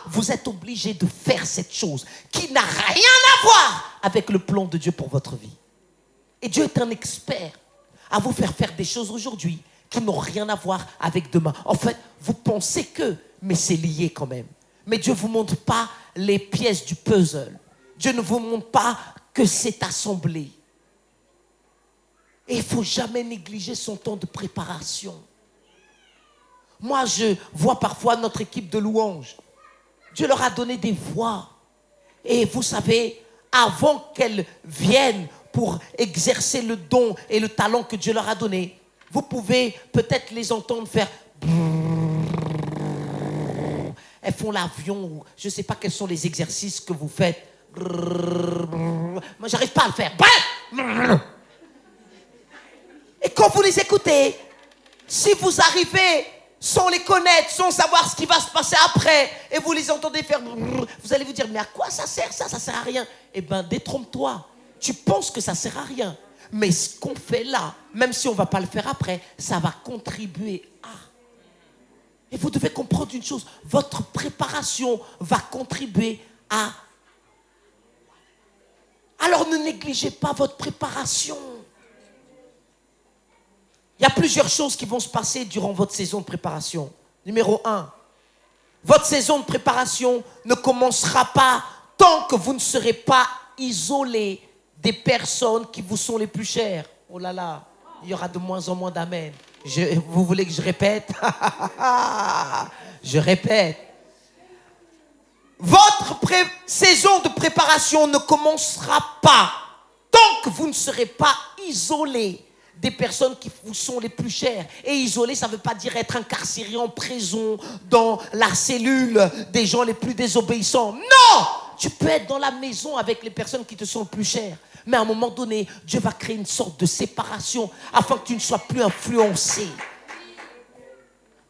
vous êtes obligé de faire cette chose qui n'a rien à voir avec le plan de Dieu pour votre vie. Et Dieu est un expert à vous faire faire des choses aujourd'hui qui n'ont rien à voir avec demain. En fait, vous pensez que, mais c'est lié quand même. Mais Dieu ne vous montre pas les pièces du puzzle. Dieu ne vous montre pas que c'est assemblé. Et il ne faut jamais négliger son temps de préparation. Moi, je vois parfois notre équipe de louanges. Dieu leur a donné des voix. Et vous savez, avant qu'elles viennent pour exercer le don et le talent que Dieu leur a donné, vous pouvez peut-être les entendre faire... Elles font l'avion. Je ne sais pas quels sont les exercices que vous faites. Moi, j'arrive pas à le faire. Et quand vous les écoutez, si vous arrivez sans les connaître, sans savoir ce qui va se passer après, et vous les entendez faire, vous allez vous dire, mais à quoi ça sert ça? Ça sert à rien. Eh bien, détrompe-toi. Tu penses que ça sert à rien. Mais ce qu'on fait là, même si on ne va pas le faire après, ça va contribuer à. Et vous devez comprendre une chose, votre préparation va contribuer à. Alors ne négligez pas votre préparation. Il y a plusieurs choses qui vont se passer durant votre saison de préparation. Numéro 1, votre saison de préparation ne commencera pas tant que vous ne serez pas isolé des personnes qui vous sont les plus chères. Oh là là, il y aura de moins en moins d'amen. Vous voulez que je répète? Je répète. Votre saison de préparation ne commencera pas tant que vous ne serez pas isolé des personnes qui vous sont les plus chères. Et isolé, ça ne veut pas dire être incarcéré en prison, dans la cellule des gens les plus désobéissants. Non! Tu peux être dans la maison avec les personnes qui te sont le plus chères. Mais à un moment donné, Dieu va créer une sorte de séparation afin que tu ne sois plus influencé.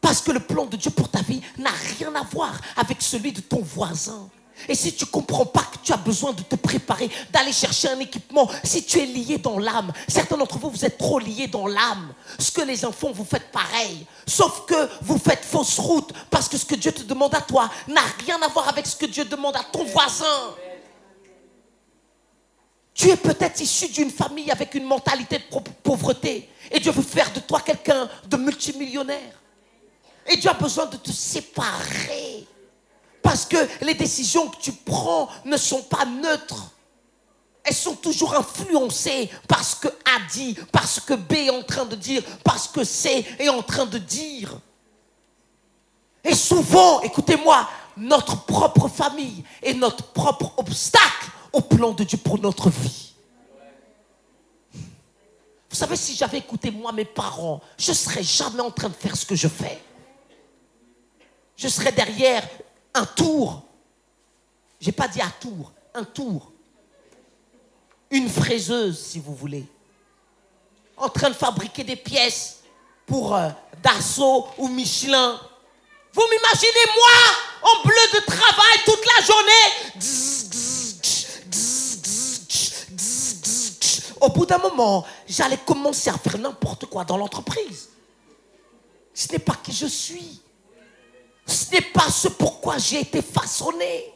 Parce que le plan de Dieu pour ta vie n'a rien à voir avec celui de ton voisin. Et si tu ne comprends pas que tu as besoin de te préparer, d'aller chercher un équipement, si tu es lié dans l'âme, certains d'entre vous, vous êtes trop liés dans l'âme. Ce que les enfants, vous faites pareil. Sauf que vous faites fausse route parce que ce que Dieu te demande à toi n'a rien à voir avec ce que Dieu demande à ton voisin. Tu es peut-être issu d'une famille avec une mentalité de pauvreté. Et Dieu veut faire de toi quelqu'un de multimillionnaire. Et Dieu a besoin de te séparer. Parce que les décisions que tu prends ne sont pas neutres. elles sont toujours influencées par ce que A dit, par ce que B est en train de dire, par ce que C est en train de dire. Et souvent, écoutez-moi, notre propre famille est notre propre obstacle au plan de Dieu pour notre vie. Vous savez, si j'avais écouté moi mes parents, je ne serais jamais en train de faire ce que je fais. Je serais derrière un tour. Je n'ai pas dit à tour, un tour. Une fraiseuse, si vous voulez. En train de fabriquer des pièces pour Dassault ou Michelin. Vous m'imaginez, moi, en bleu de travail toute la journée. Au bout d'un moment, j'allais commencer à faire n'importe quoi dans l'entreprise. Ce n'est pas qui je suis. Ce n'est pas ce pourquoi j'ai été façonné.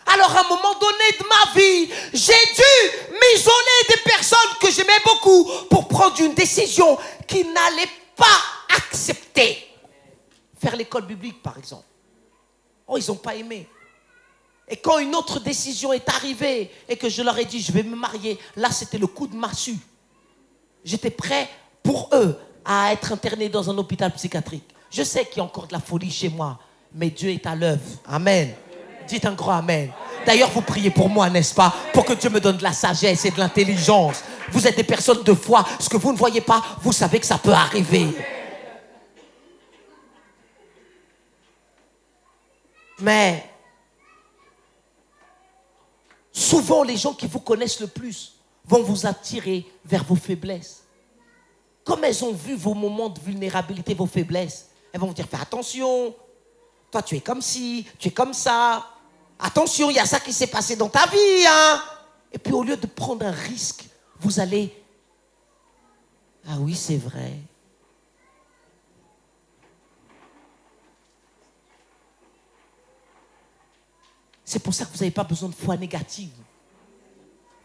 Alors, à un moment donné de ma vie, j'ai dû m'isoler des personnes que j'aimais beaucoup pour prendre une décision qu'ils n'allaient pas accepter. Faire l'école biblique, par exemple. Oh, ils n'ont pas aimé. Et quand une autre décision est arrivée et que je leur ai dit, je vais me marier, là, c'était le coup de massue. J'étais prêt pour eux à être interné dans un hôpital psychiatrique. Je sais qu'il y a encore de la folie chez moi, mais Dieu est à l'œuvre. Amen. Dites un grand amen. D'ailleurs, vous priez pour moi, n'est-ce pas? Pour que Dieu me donne de la sagesse et de l'intelligence. Vous êtes des personnes de foi. Ce que vous ne voyez pas, vous savez que ça peut arriver. Mais souvent, les gens qui vous connaissent le plus vont vous attirer vers vos faiblesses. Comme elles ont vu vos moments de vulnérabilité, vos faiblesses, elles vont vous dire, fais attention, toi tu es comme ci, tu es comme ça. Attention, il y a ça qui s'est passé dans ta vie. Hein? Et puis au lieu de prendre un risque, vous allez... Ah oui, c'est vrai. C'est pour ça que vous n'avez pas besoin de foi négative.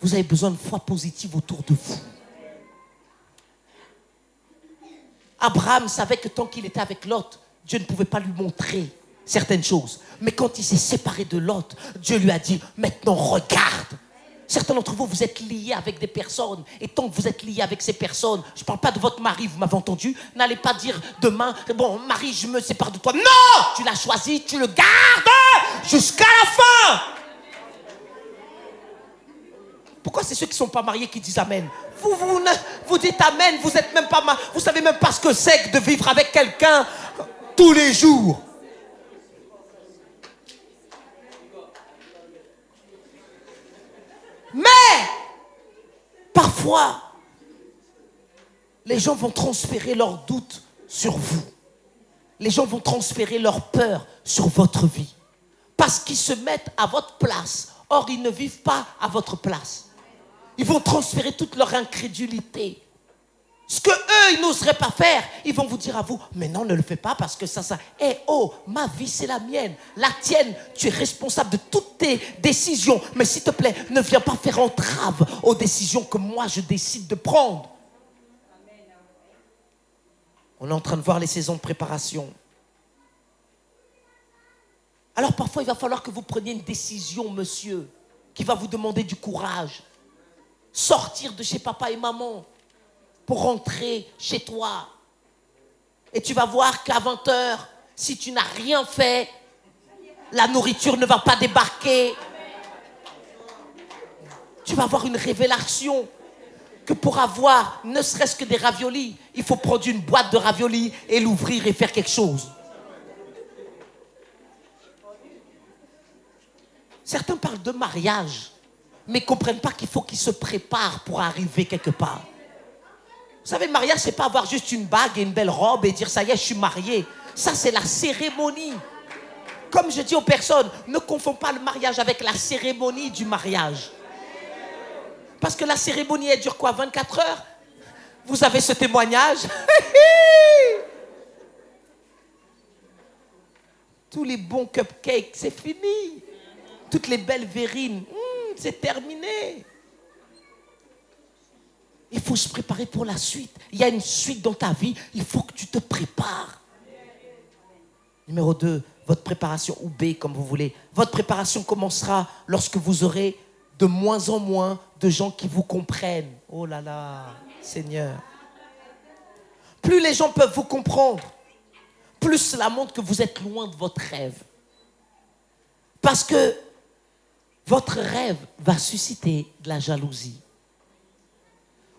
Vous avez besoin de foi positive autour de vous. Abraham savait que tant qu'il était avec Lot, Dieu ne pouvait pas lui montrer certaines choses. Mais quand il s'est séparé de Lot, Dieu lui a dit, maintenant regarde. Certains d'entre vous, vous êtes liés avec des personnes. Et tant que vous êtes liés avec ces personnes, je ne parle pas de votre mari, vous m'avez entendu, n'allez pas dire demain, bon, Marie, je me sépare de toi. Non! Tu l'as choisi, tu le gardes jusqu'à la fin. Pourquoi c'est ceux qui ne sont pas mariés qui disent Amen? Vous dites Amen, vous êtes même pas vous savez même pas ce que c'est que de vivre avec quelqu'un tous les jours. Mais parfois, les gens vont transférer leurs doutes sur vous. Les gens vont transférer leur peur sur votre vie. Parce qu'ils se mettent à votre place. Or, ils ne vivent pas à votre place. Ils vont transférer toute leur incrédulité. Ce que eux, ils n'oseraient pas faire, ils vont vous dire à vous, mais non, ne le fais pas parce que ça. Eh oh, ma vie, c'est la mienne. La tienne, tu es responsable de toutes tes décisions. Mais s'il te plaît, ne viens pas faire entrave aux décisions que moi, je décide de prendre. On est en train de voir les saisons de préparation. Alors parfois, il va falloir que vous preniez une décision, monsieur, qui va vous demander du courage. Sortir de chez papa et maman pour rentrer chez toi. Et tu vas voir qu'à 20h, si tu n'as rien fait, la nourriture ne va pas débarquer. Tu vas avoir une révélation que pour avoir ne serait-ce que des raviolis, il faut prendre une boîte de raviolis et l'ouvrir et faire quelque chose. Certains parlent de mariage, mais ne comprennent pas qu'il faut qu'ils se préparent pour arriver quelque part. Vous savez, le mariage, c'est pas avoir juste une bague et une belle robe et dire ça y est, je suis marié. Ça, c'est la cérémonie. Comme je dis aux personnes, ne confonds pas le mariage avec la cérémonie du mariage. Parce que la cérémonie, elle dure quoi, 24 heures? Vous avez ce témoignage? Tous les bons cupcakes, c'est fini. Toutes les belles verrines, c'est terminé. Il faut se préparer pour la suite. Il y a une suite dans ta vie, il faut que tu te prépares. Numéro 2, votre préparation, ou B comme vous voulez. Votre préparation commencera lorsque vous aurez de moins en moins de gens qui vous comprennent. Oh là là, Seigneur. Plus les gens peuvent vous comprendre, plus cela montre que vous êtes loin de votre rêve. Parce que votre rêve va susciter de la jalousie.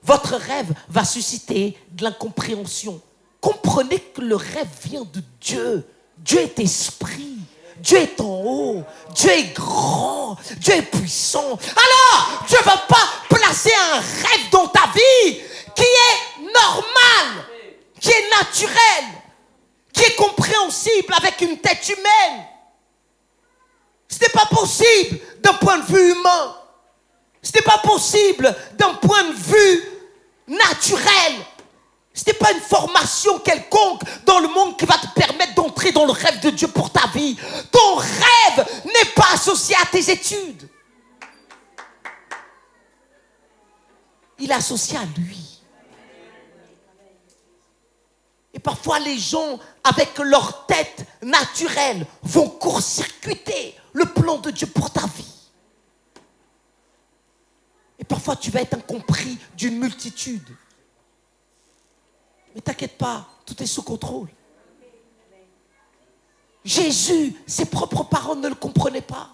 Votre rêve va susciter de l'incompréhension. Comprenez que le rêve vient de Dieu. Dieu est esprit. Dieu est en haut. Dieu est grand. Dieu est puissant. Alors, Dieu ne va pas placer un rêve dans ta vie qui est normal, qui est naturel, qui est compréhensible avec une tête humaine. Ce n'est pas possible d'un point de vue humain. Ce n'est pas possible d'un point de vue naturel. Ce n'est pas une formation quelconque dans le monde qui va te permettre d'entrer dans le rêve de Dieu pour ta vie. Ton rêve n'est pas associé à tes études. Il est associé à lui. Et parfois les gens, avec leur tête naturelle, vont court-circuiter le plan de Dieu pour ta vie. Et parfois tu vas être incompris d'une multitude. Mais t'inquiète pas, tout est sous contrôle. Jésus, ses propres parents ne le comprenaient pas.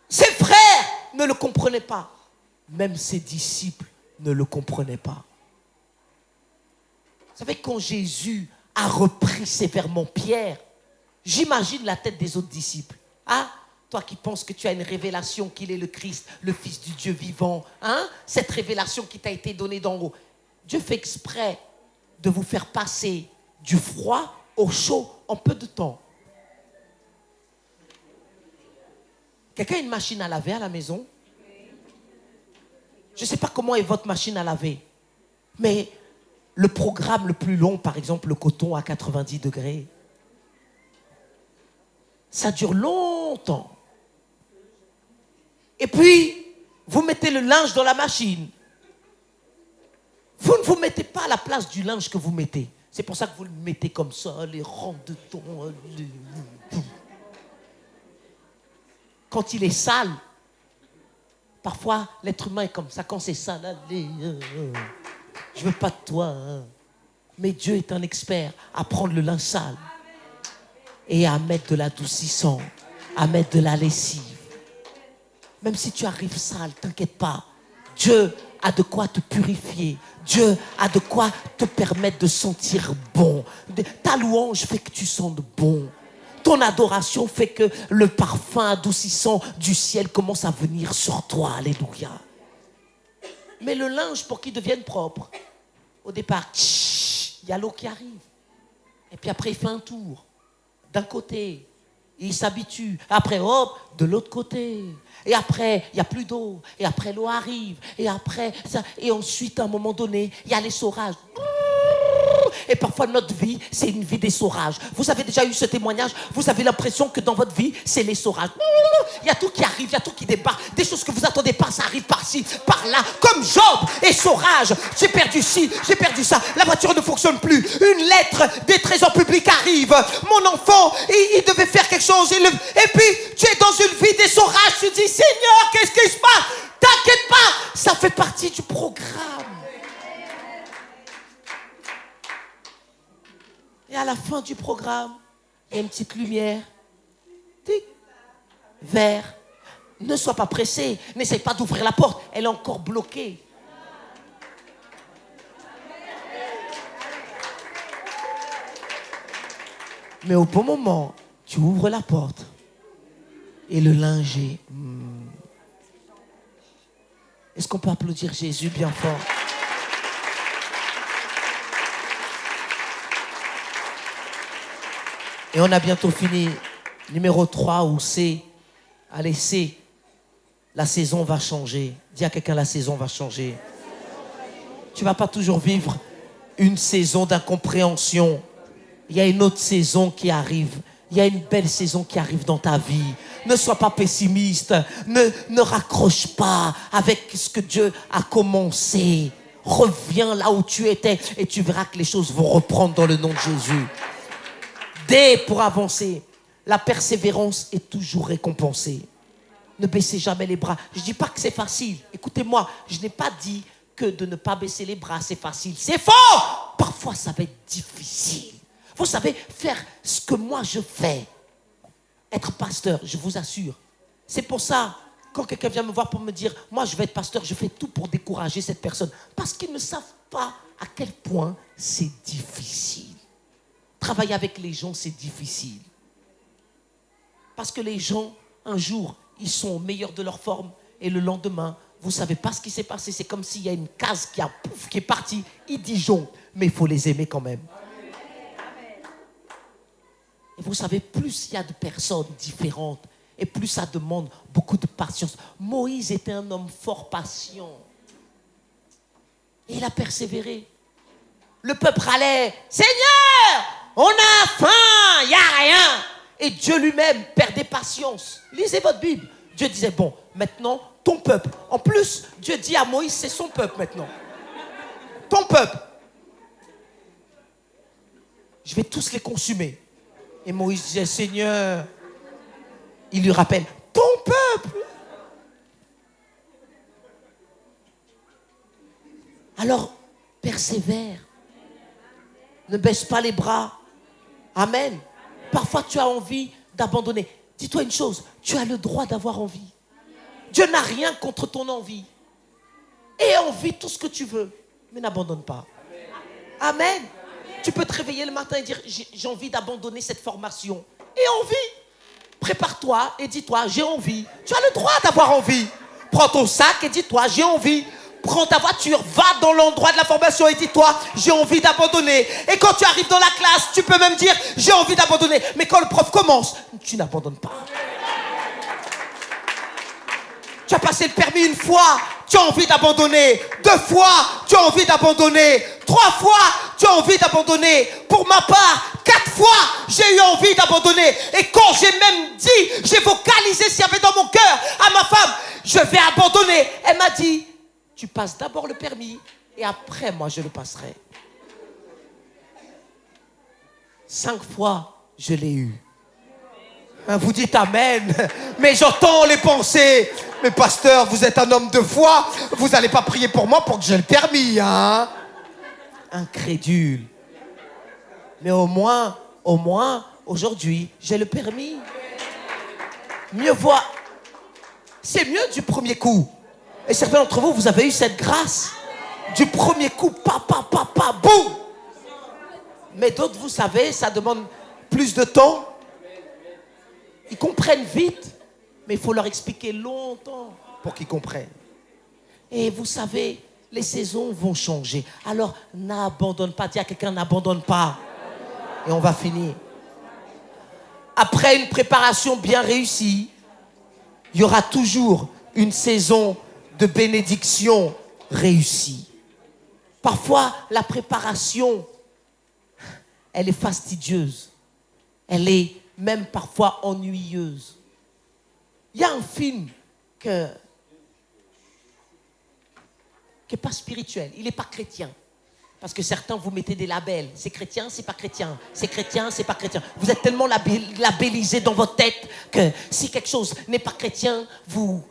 Ses frères ne le comprenaient pas. Même ses disciples ne le comprenaient pas. Vous savez, quand Jésus a repris sévèrement Pierre, j'imagine la tête des autres disciples. Ah, toi qui penses que tu as une révélation qu'il est le Christ, le Fils du Dieu vivant. Hein? Cette révélation qui t'a été donnée d'en haut. Dieu fait exprès de vous faire passer du froid au chaud en peu de temps. Quelqu'un a une machine à laver à la maison? Je ne sais pas comment est votre machine à laver. Mais le programme le plus long, par exemple le coton à 90 degrés, ça dure longtemps. Et puis, vous mettez le linge dans la machine. Vous ne vous mettez pas à la place du linge que vous mettez. C'est pour ça que vous le mettez comme ça, les rangs de ton. Quand il est sale, parfois l'être humain est comme ça. Quand c'est sale, allez, je veux pas de toi. Hein. Mais Dieu est un expert à prendre le linge sale et à mettre de l'adoucissant, à mettre de la lessive. Même si tu arrives sale, t'inquiète pas. Dieu a de quoi te purifier. Dieu a de quoi te permettre de sentir bon. Ta louange fait que tu sentes bon. Ton adoration fait que le parfum adoucissant du ciel commence à venir sur toi. Alléluia. Mais le linge, pour qu'il devienne propre, au départ, il y a l'eau qui arrive. Et puis après, il fait un tour. D'un côté, il s'habitue. Après, hop, de l'autre côté. Et après, il n'y a plus d'eau. Et après, l'eau arrive. Et après, ça. Et ensuite, à un moment donné, il y a l'essorage. Et parfois, notre vie, c'est une vie d'essorage. Vous avez déjà eu ce témoignage? Vous avez l'impression que dans votre vie, c'est l'essorage. Il y a tout qui arrive, il y a tout qui débarque. Des choses que vous n'attendez pas, ça arrive par-ci, par-là. Comme Job, essorage. J'ai perdu ci, j'ai perdu ça. La voiture ne fonctionne plus. Une lettre des trésors publics arrive. Mon enfant, il devait faire quelque chose. Et puis, tu es dans une vie d'essorage. Tu dis, Seigneur, qu'est-ce qui se passe? T'inquiète pas, ça fait partie du programme. Et à la fin du programme, il y a une petite lumière. Tic, vert. Ne sois pas pressé. N'essaye pas d'ouvrir la porte. Elle est encore bloquée. Mais au bon moment, tu ouvres la porte. Et le linge est... Est-ce qu'on peut applaudir Jésus bien fort? Et on a bientôt fini. Numéro 3 ou C. Allez, C. La saison va changer. Dis à quelqu'un, la saison va changer. Tu ne vas pas toujours vivre une saison d'incompréhension. Il y a une autre saison qui arrive. Il y a une belle saison qui arrive dans ta vie. Ne sois pas pessimiste. Ne raccroche pas avec ce que Dieu a commencé. Reviens là où tu étais et tu verras que les choses vont reprendre dans le nom de Jésus. D pour avancer. La persévérance est toujours récompensée. Ne baissez jamais les bras. Je ne dis pas que c'est facile. Écoutez-moi, je n'ai pas dit que de ne pas baisser les bras, c'est facile. C'est faux! Parfois, ça va être difficile. Vous savez, faire ce que moi je fais, être pasteur, je vous assure. C'est pour ça, quand quelqu'un vient me voir pour me dire, moi je vais être pasteur, je fais tout pour décourager cette personne. Parce qu'ils ne savent pas à quel point c'est difficile. Travailler avec les gens, c'est difficile. Parce que les gens, un jour, ils sont au meilleur de leur forme et le lendemain, vous ne savez pas ce qui s'est passé. C'est comme s'il y a une case qui est partie. Ils disjonctent, mais il faut les aimer quand même. Et vous savez, plus il y a de personnes différentes et plus ça demande beaucoup de patience. Moïse était un homme fort patient. Et il a persévéré. Le peuple râlait, Seigneur, on a faim, il n'y a rien. Et Dieu lui-même perdait patience. Lisez votre Bible. Dieu disait, bon, maintenant, ton peuple. En plus, Dieu dit à Moïse, c'est son peuple maintenant. Ton peuple. Je vais tous les consumer. Et Moïse disait, Seigneur, il lui rappelle, ton peuple. Alors, persévère. Ne baisse pas les bras. Amen. Parfois, tu as envie d'abandonner. Dis-toi une chose, tu as le droit d'avoir envie. Dieu n'a rien contre ton envie. Et envie tout ce que tu veux, mais n'abandonne pas. Amen. Tu peux te réveiller le matin et dire, j'ai envie d'abandonner cette formation. Et envie. Prépare-toi et dis-toi, j'ai envie. Tu as le droit d'avoir envie. Prends ton sac et dis-toi, j'ai envie. Prends ta voiture, va dans l'endroit de la formation et dis-toi, j'ai envie d'abandonner. Et quand tu arrives dans la classe, tu peux même dire, j'ai envie d'abandonner. Mais quand le prof commence, tu n'abandonnes pas. Tu as passé le permis une fois, tu as envie d'abandonner. 2 fois, tu as envie d'abandonner. 3 fois, tu as envie d'abandonner. Pour ma part, 4 fois, j'ai eu envie d'abandonner. Et quand j'ai même dit, j'ai vocalisé ce qu'il y avait dans mon cœur à ma femme, je vais abandonner. Elle m'a dit, tu passes d'abord le permis et après, moi, je le passerai. 5 fois, je l'ai eu. Vous dites Amen, mais j'entends les pensées. Mais pasteur, vous êtes un homme de foi, vous n'allez pas prier pour moi pour que j'ai le permis, hein? Incrédule. Mais au moins, aujourd'hui, j'ai le permis. Mieux vaut. C'est mieux du premier coup. Et certains d'entre vous, vous avez eu cette grâce. Du premier coup, boum. Mais d'autres, vous savez, ça demande plus de temps. Ils comprennent vite, mais il faut leur expliquer longtemps pour qu'ils comprennent. Et vous savez, les saisons vont changer. Alors, n'abandonne pas. Dis à quelqu'un, n'abandonne pas. Et on va finir. Après une préparation bien réussie, il y aura toujours une saison de bénédiction réussie. Parfois, la préparation, elle est fastidieuse. Elle est même parfois ennuyeuse. Il y a un film qui n'est pas spirituel, il n'est pas chrétien. Parce que certains vous mettez des labels. C'est chrétien, c'est pas chrétien. C'est chrétien, c'est pas chrétien. Vous êtes tellement labellisés dans votre tête que si quelque chose n'est pas chrétien, vous...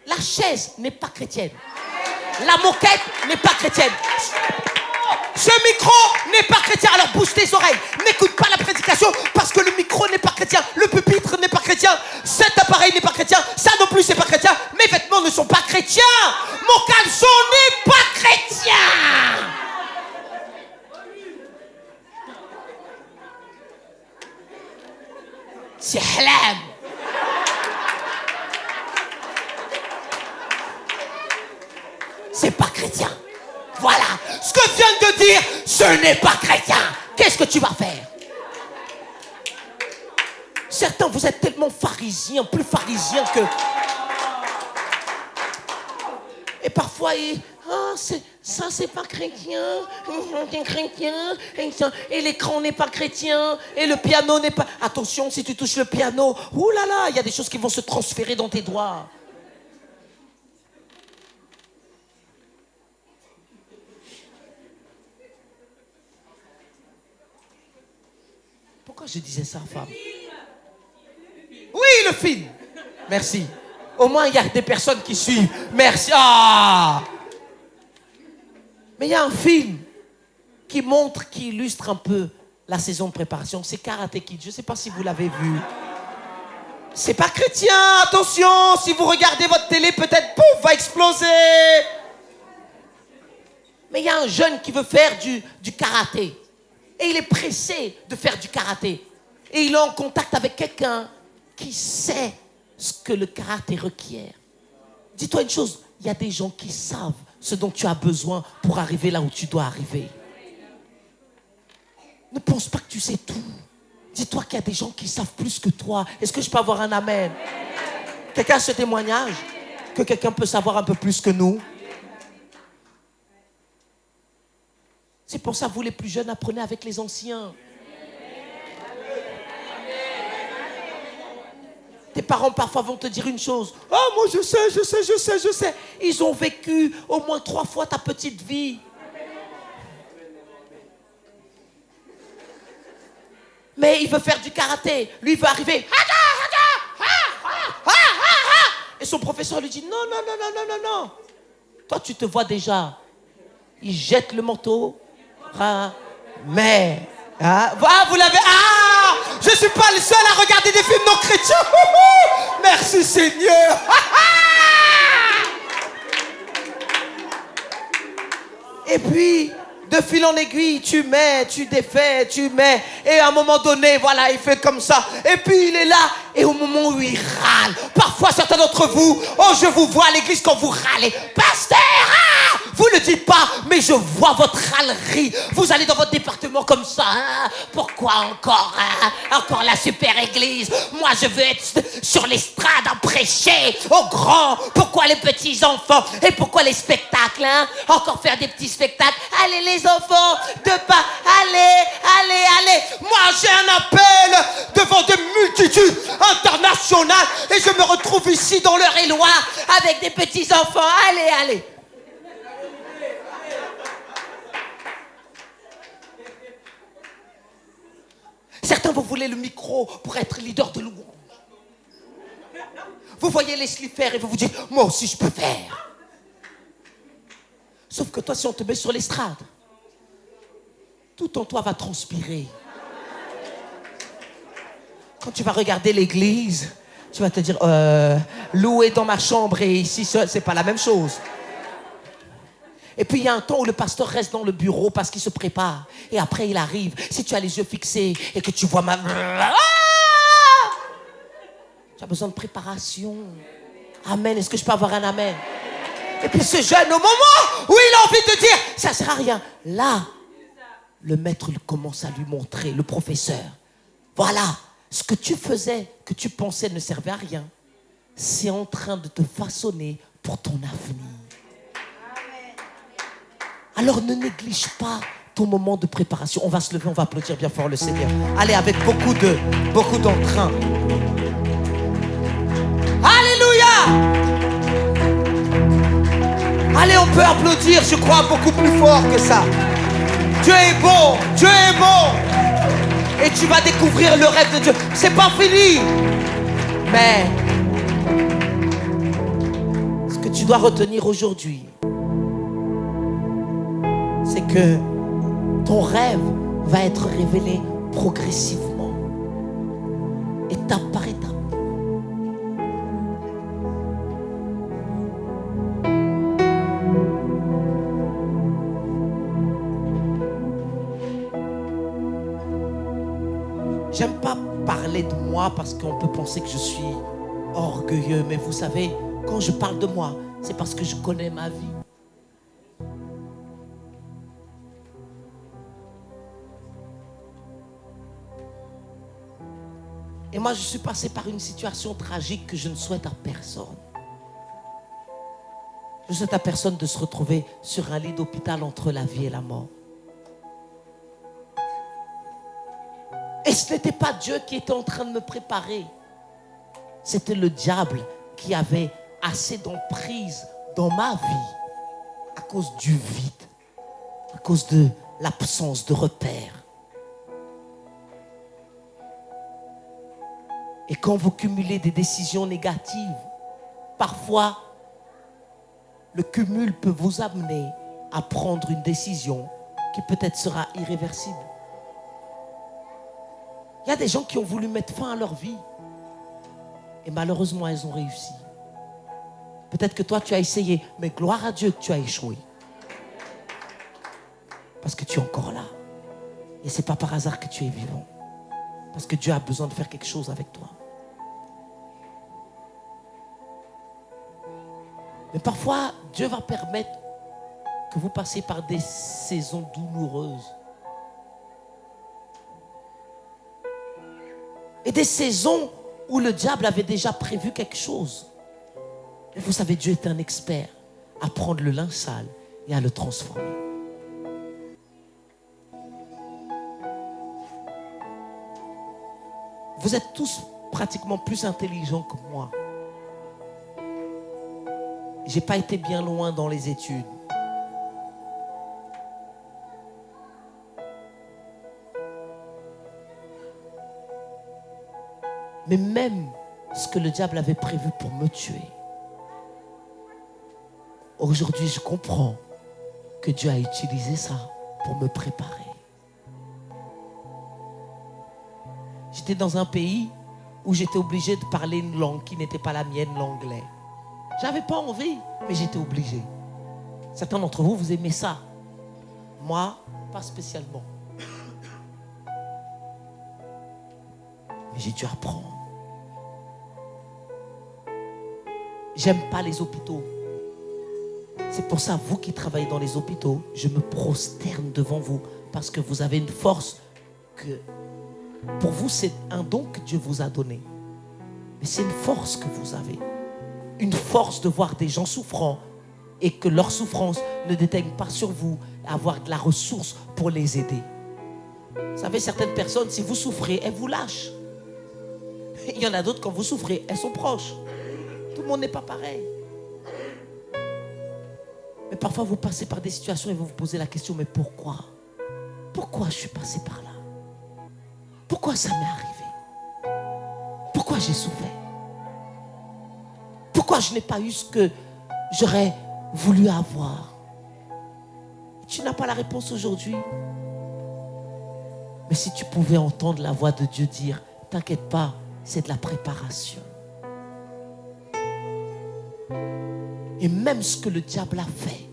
La chaise n'est pas chrétienne. La moquette n'est pas chrétienne. Ce micro n'est pas chrétien. Alors bouge tes oreilles. N'écoute pas la prédication parce que le micro n'est pas chrétien. Le pupitre n'est pas chrétien. Cet appareil n'est pas chrétien. Ça non plus, c'est pas chrétien. Mes vêtements ne sont pas chrétiens. Mon caleçon n'est pas chrétien. C'est halal. C'est pas chrétien. Voilà. Ce que je viens de dire, ce n'est pas chrétien. Qu'est-ce que tu vas faire? Certains, vous êtes tellement pharisiens, plus pharisiens que... Et parfois, ça c'est pas chrétien, c'est chrétien, et l'écran n'est pas chrétien, et le piano n'est pas... Attention, si tu touches le piano, oulala, il y a des choses qui vont se transférer dans tes doigts. Pourquoi je disais ça, femme? Oui, le film. Merci. Au moins, il y a des personnes qui suivent. Merci. Ah! Mais il y a un film qui illustre un peu la saison de préparation. C'est Karate Kid. Je ne sais pas si vous l'avez vu. C'est pas chrétien, attention. Si vous regardez votre télé, peut-être, pouf, va exploser. Mais il y a un jeune qui veut faire du karaté. Et il est pressé de faire du karaté. Et il est en contact avec quelqu'un qui sait ce que le karaté requiert. Dis-toi une chose, il y a des gens qui savent ce dont tu as besoin pour arriver là où tu dois arriver. Ne pense pas que tu sais tout. Dis-toi qu'il y a des gens qui savent plus que toi. Est-ce que je peux avoir un amen? Quelqu'un a ce témoignage? Que quelqu'un peut savoir un peu plus que nous? C'est pour ça, vous les plus jeunes, apprenez avec les anciens. Tes parents parfois vont te dire une chose. « Oh, moi je sais. » Ils ont vécu au moins 3 fois ta petite vie. Mais il veut faire du karaté. Lui, il veut arriver. Et son professeur lui dit, non. Toi, tu te vois déjà. Il jette le manteau. Mais... vous l'avez... je ne suis pas le seul à regarder des films non chrétiens. Merci Seigneur. Et puis, de fil en aiguille, tu mets, tu défais, tu mets. Et à un moment donné, voilà, il fait comme ça. Et puis, il est là. Et au moment où il râle, parfois, certains d'entre vous, je vous vois à l'église quand vous râlez. Pasteur, vous ne dites pas, mais je vois votre râlerie. Vous allez dans votre département comme ça. Pourquoi encore, encore la super église? Moi, je veux être sur l'estrade à prêcher aux grands. Pourquoi les petits enfants? Et pourquoi les spectacles? Encore faire des petits spectacles. Allez, les enfants, de pas. Allez. Moi, j'ai un appel devant des multitudes internationales. Et je me retrouve ici dans l'Eure-et-Loir avec des petits enfants. Allez. Certains, vous voulez le micro pour être leader de louange. Vous voyez Leslie faire et vous vous dites, moi aussi je peux faire. Sauf que toi, si on te met sur l'estrade, tout en toi va transpirer. Quand tu vas regarder l'église, tu vas te dire, louer dans ma chambre et ici seul, c'est pas la même chose. Et puis il y a un temps où le pasteur reste dans le bureau parce qu'il se prépare. Et après il arrive. Si tu as les yeux fixés et que tu vois tu as besoin de préparation. Amen. Est-ce que je peux avoir un amen? Et puis ce jeune, au moment où il a envie de dire, ça ne sert à rien. Là, le maître il commence à lui montrer, le professeur. Voilà, ce que tu faisais, que tu pensais ne servait à rien, c'est en train de te façonner pour ton avenir. Alors ne néglige pas ton moment de préparation. On va se lever, on va applaudir bien fort le Seigneur. Allez, avec beaucoup d'entrain. Alléluia! Allez, on peut applaudir, je crois, beaucoup plus fort que ça. Dieu est bon, Dieu est bon. Et tu vas découvrir le rêve de Dieu. C'est pas fini. Mais ce que tu dois retenir aujourd'hui, c'est que ton rêve va être révélé progressivement, étape par étape. J'aime pas parler de moi parce qu'on peut penser que je suis orgueilleux, mais vous savez, quand je parle de moi, c'est parce que je connais ma vie. Et moi, je suis passé par une situation tragique que je ne souhaite à personne. Je souhaite à personne de se retrouver sur un lit d'hôpital entre la vie et la mort. Et ce n'était pas Dieu qui était en train de me préparer. C'était le diable qui avait assez d'emprise dans ma vie à cause du vide, à cause de l'absence de repères. Et quand vous cumulez des décisions négatives, parfois, le cumul peut vous amener à prendre une décision qui peut-être sera irréversible. Il y a des gens qui ont voulu mettre fin à leur vie et malheureusement, elles ont réussi. Peut-être que toi, tu as essayé, mais gloire à Dieu que tu as échoué. Parce que tu es encore là. Et ce n'est pas par hasard que tu es vivant. Parce que Dieu a besoin de faire quelque chose avec toi. Mais parfois, Dieu va permettre que vous passiez par des saisons douloureuses. Et des saisons où le diable avait déjà prévu quelque chose. Et vous savez, Dieu est un expert à prendre le linge sale et à le transformer. Vous êtes tous pratiquement plus intelligents que moi. Je n'ai pas été bien loin dans les études. Mais même ce que le diable avait prévu pour me tuer, aujourd'hui, je comprends que Dieu a utilisé ça pour me préparer. J'étais dans un pays où j'étais obligé de parler une langue qui n'était pas la mienne, l'anglais. J'avais pas envie, mais j'étais obligé. Certains d'entre vous, vous aimez ça. Moi, pas spécialement. Mais j'ai dû apprendre. J'aime pas les hôpitaux. C'est pour ça, vous qui travaillez dans les hôpitaux, je me prosterne devant vous parce que vous avez une force que, pour vous, c'est un don que Dieu vous a donné. Mais c'est une force que vous avez. Une force de voir des gens souffrants et que leur souffrance ne déteigne pas sur vous, avoir de la ressource pour les aider. Vous savez, certaines personnes, si vous souffrez, elles vous lâchent. Il y en a d'autres, quand vous souffrez, elles sont proches. Tout le monde n'est pas pareil. Mais parfois, vous passez par des situations et vous vous posez la question, mais pourquoi? Pourquoi je suis passé par là? Pourquoi ça m'est arrivé? Pourquoi j'ai souffert? Pourquoi je n'ai pas eu ce que j'aurais voulu avoir? Tu n'as pas la réponse aujourd'hui. Mais si tu pouvais entendre la voix de Dieu dire, t'inquiète pas, c'est de la préparation. Et même ce que le diable a fait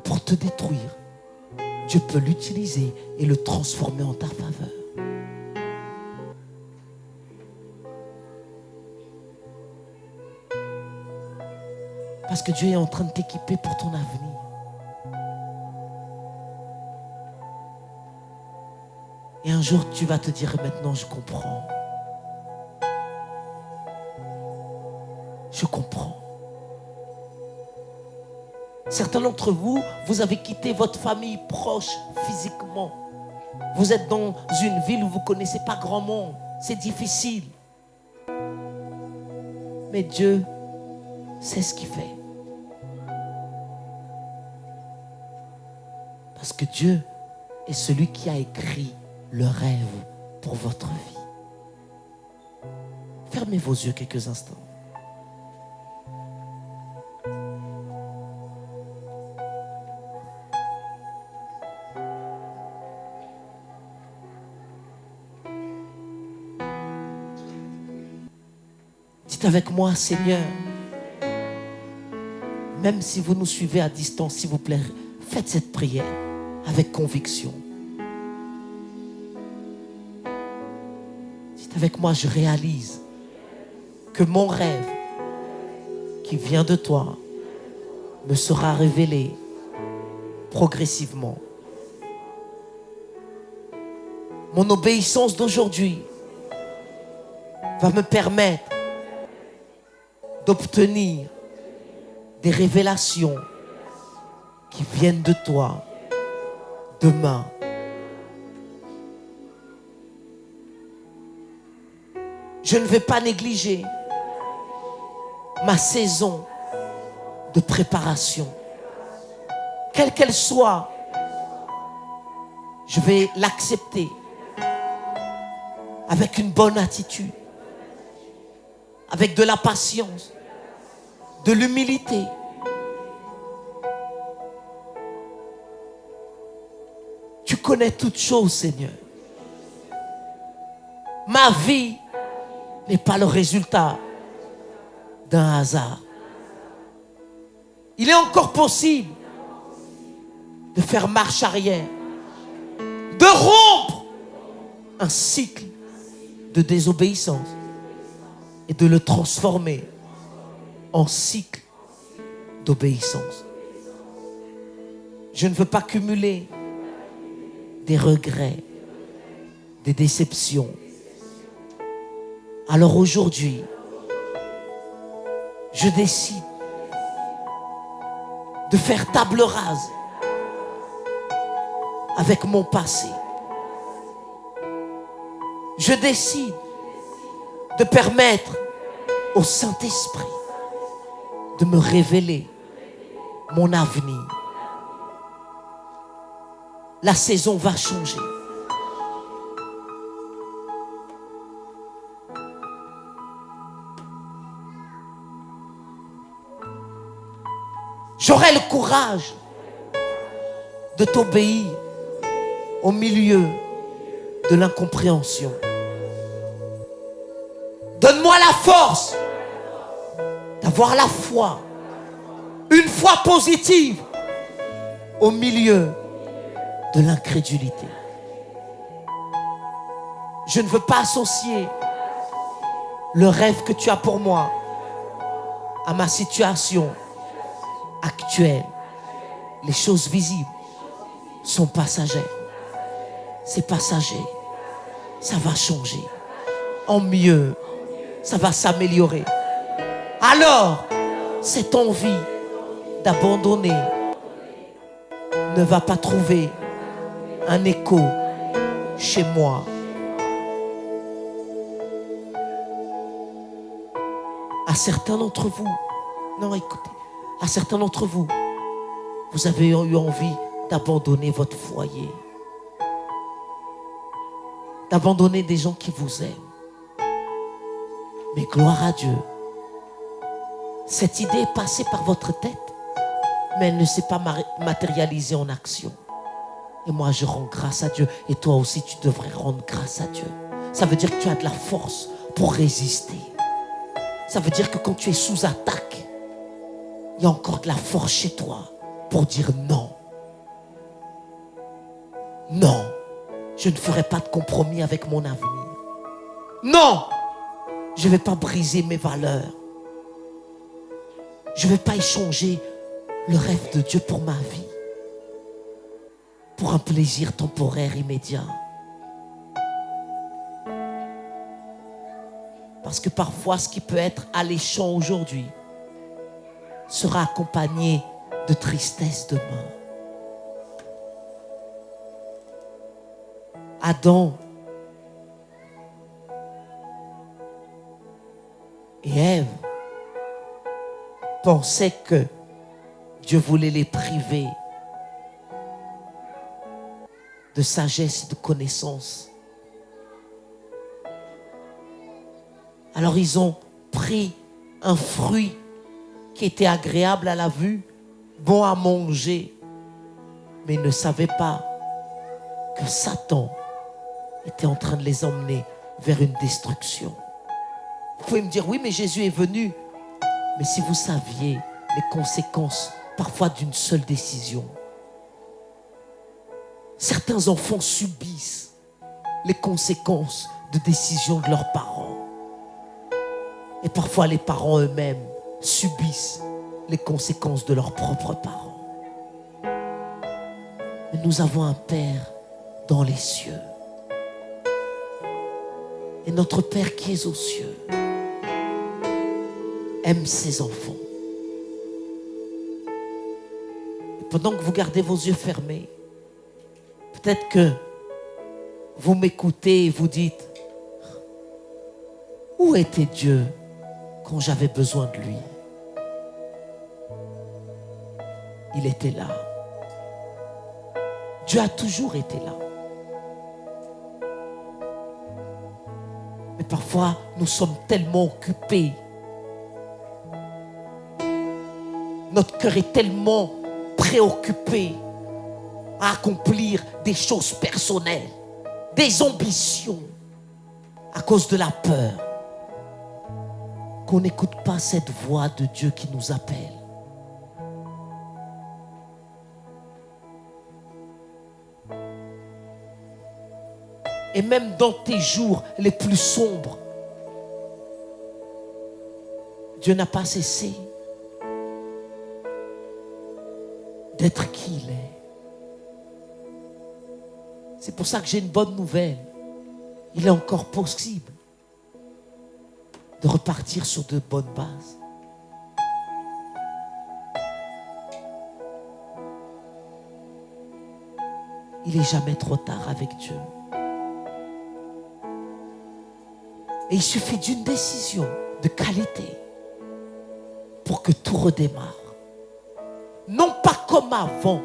pour te détruire, Dieu peut l'utiliser et le transformer en ta faveur. Parce que Dieu est en train de t'équiper pour ton avenir. Et un jour, tu vas te dire, maintenant, je comprends. Je comprends. Certains d'entre vous, vous avez quitté votre famille proche physiquement. Vous êtes dans une ville où vous ne connaissez pas grand monde. C'est difficile. Mais Dieu sait ce qu'il fait. Parce que Dieu est celui qui a écrit le rêve pour votre vie. Fermez vos yeux quelques instants. Dites avec moi, Seigneur, même si vous nous suivez à distance, s'il vous plaît, faites cette prière avec conviction. Dites avec moi, je réalise que mon rêve qui vient de toi me sera révélé progressivement. Mon obéissance d'aujourd'hui va me permettre d'obtenir des révélations qui viennent de toi demain. Je ne vais pas négliger ma saison de préparation. Quelle qu'elle soit, je vais l'accepter avec une bonne attitude, avec de la patience, de l'humilité. Tu connais toutes choses, Seigneur. Ma vie n'est pas le résultat d'un hasard. Il est encore possible de faire marche arrière, de rompre un cycle de désobéissance et de le transformer en cycle d'obéissance. Je ne veux pas cumuler des regrets, des déceptions. Alors aujourd'hui, je décide de faire table rase avec mon passé. Je décide de permettre au Saint-Esprit de me révéler mon avenir. La saison va changer. J'aurai le courage de t'obéir au milieu de l'incompréhension. Donne-moi la force d'avoir la foi, une foi positive au milieu de l'incrédulité. Je ne veux pas associer le rêve que tu as pour moi à ma situation actuelle. Les choses visibles sont passagères. C'est passager. Ça va changer. En mieux. Ça va s'améliorer. Alors, cette envie d'abandonner ne va pas trouver un écho chez moi. À certains d'entre vous, non, écoutez, à certains d'entre vous, vous avez eu envie d'abandonner votre foyer, d'abandonner des gens qui vous aiment. Mais gloire à Dieu, cette idée est passée par votre tête, mais elle ne s'est pas matérialisée en action. Et moi, je rends grâce à Dieu. Et toi aussi, tu devrais rendre grâce à Dieu. Ça veut dire que tu as de la force pour résister. Ça veut dire que quand tu es sous attaque, il y a encore de la force chez toi pour dire non. Non, je ne ferai pas de compromis avec mon avenir. Non, je ne vais pas briser mes valeurs. Je ne vais pas échanger le rêve de Dieu pour ma vie, pour un plaisir temporaire immédiat. Parce que parfois, ce qui peut être alléchant aujourd'hui sera accompagné de tristesse demain. Adam et Ève pensaient que Dieu voulait les priver de sagesse et de connaissance. Alors ils ont pris un fruit qui était agréable à la vue, bon à manger, mais ils ne savaient pas que Satan était en train de les emmener vers une destruction. Vous pouvez me dire, oui, mais Jésus est venu. Mais si vous saviez les conséquences parfois d'une seule décision. Certains enfants subissent les conséquences de décisions de leurs parents. Et parfois les parents eux-mêmes subissent les conséquences de leurs propres parents. Mais nous avons un Père dans les cieux. Et notre Père qui est aux cieux aime ses enfants. Et pendant que vous gardez vos yeux fermés, peut-être que vous m'écoutez et vous dites, où était Dieu quand j'avais besoin de lui? Il était là. Dieu a toujours été là. Mais parfois, nous sommes tellement occupés notre cœur est tellement préoccupé à accomplir des choses personnelles, des ambitions, à cause de la peur, qu'on n'écoute pas cette voix de Dieu qui nous appelle. Et même dans tes jours les plus sombres, Dieu n'a pas cessé d'être qui il est. C'est pour ça que j'ai une bonne nouvelle. Il est encore possible de repartir sur de bonnes bases. Il n'est jamais trop tard avec Dieu. Et il suffit d'une décision de qualité pour que tout redémarre. Non pas comme avant,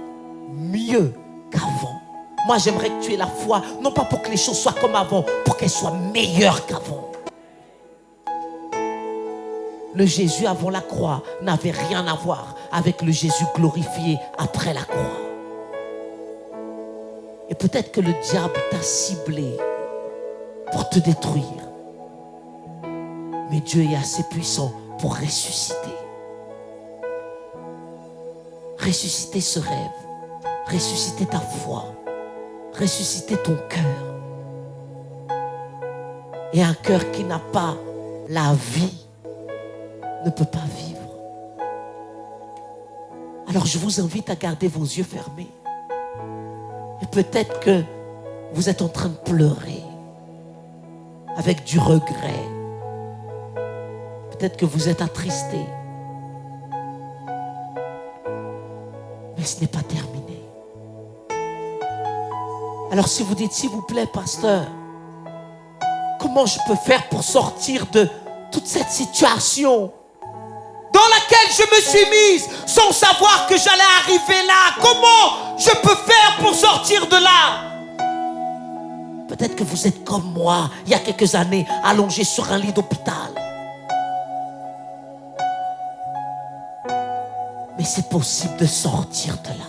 mieux qu'avant. Moi, j'aimerais que tu aies la foi, non pas pour que les choses soient comme avant, pour qu'elles soient meilleures qu'avant. Le Jésus avant la croix n'avait rien à voir avec le Jésus glorifié après la croix. Et peut-être que le diable t'a ciblé pour te détruire. Mais Dieu est assez puissant pour ressusciter. Ressusciter ce rêve, ressusciter ta foi, ressusciter ton cœur. Et un cœur qui n'a pas la vie ne peut pas vivre. Alors je vous invite à garder vos yeux fermés. Et peut-être que vous êtes en train de pleurer avec du regret. Peut-être que vous êtes attristé. Mais ce n'est pas terminé. Alors si vous dites, s'il vous plaît, pasteur, comment je peux faire pour sortir de toute cette situation dans laquelle je me suis mise sans savoir que j'allais arriver là? Comment je peux faire pour sortir de là? Peut-être que vous êtes comme moi, il y a quelques années, allongé sur un lit d'hôpital. Mais c'est possible de sortir de là.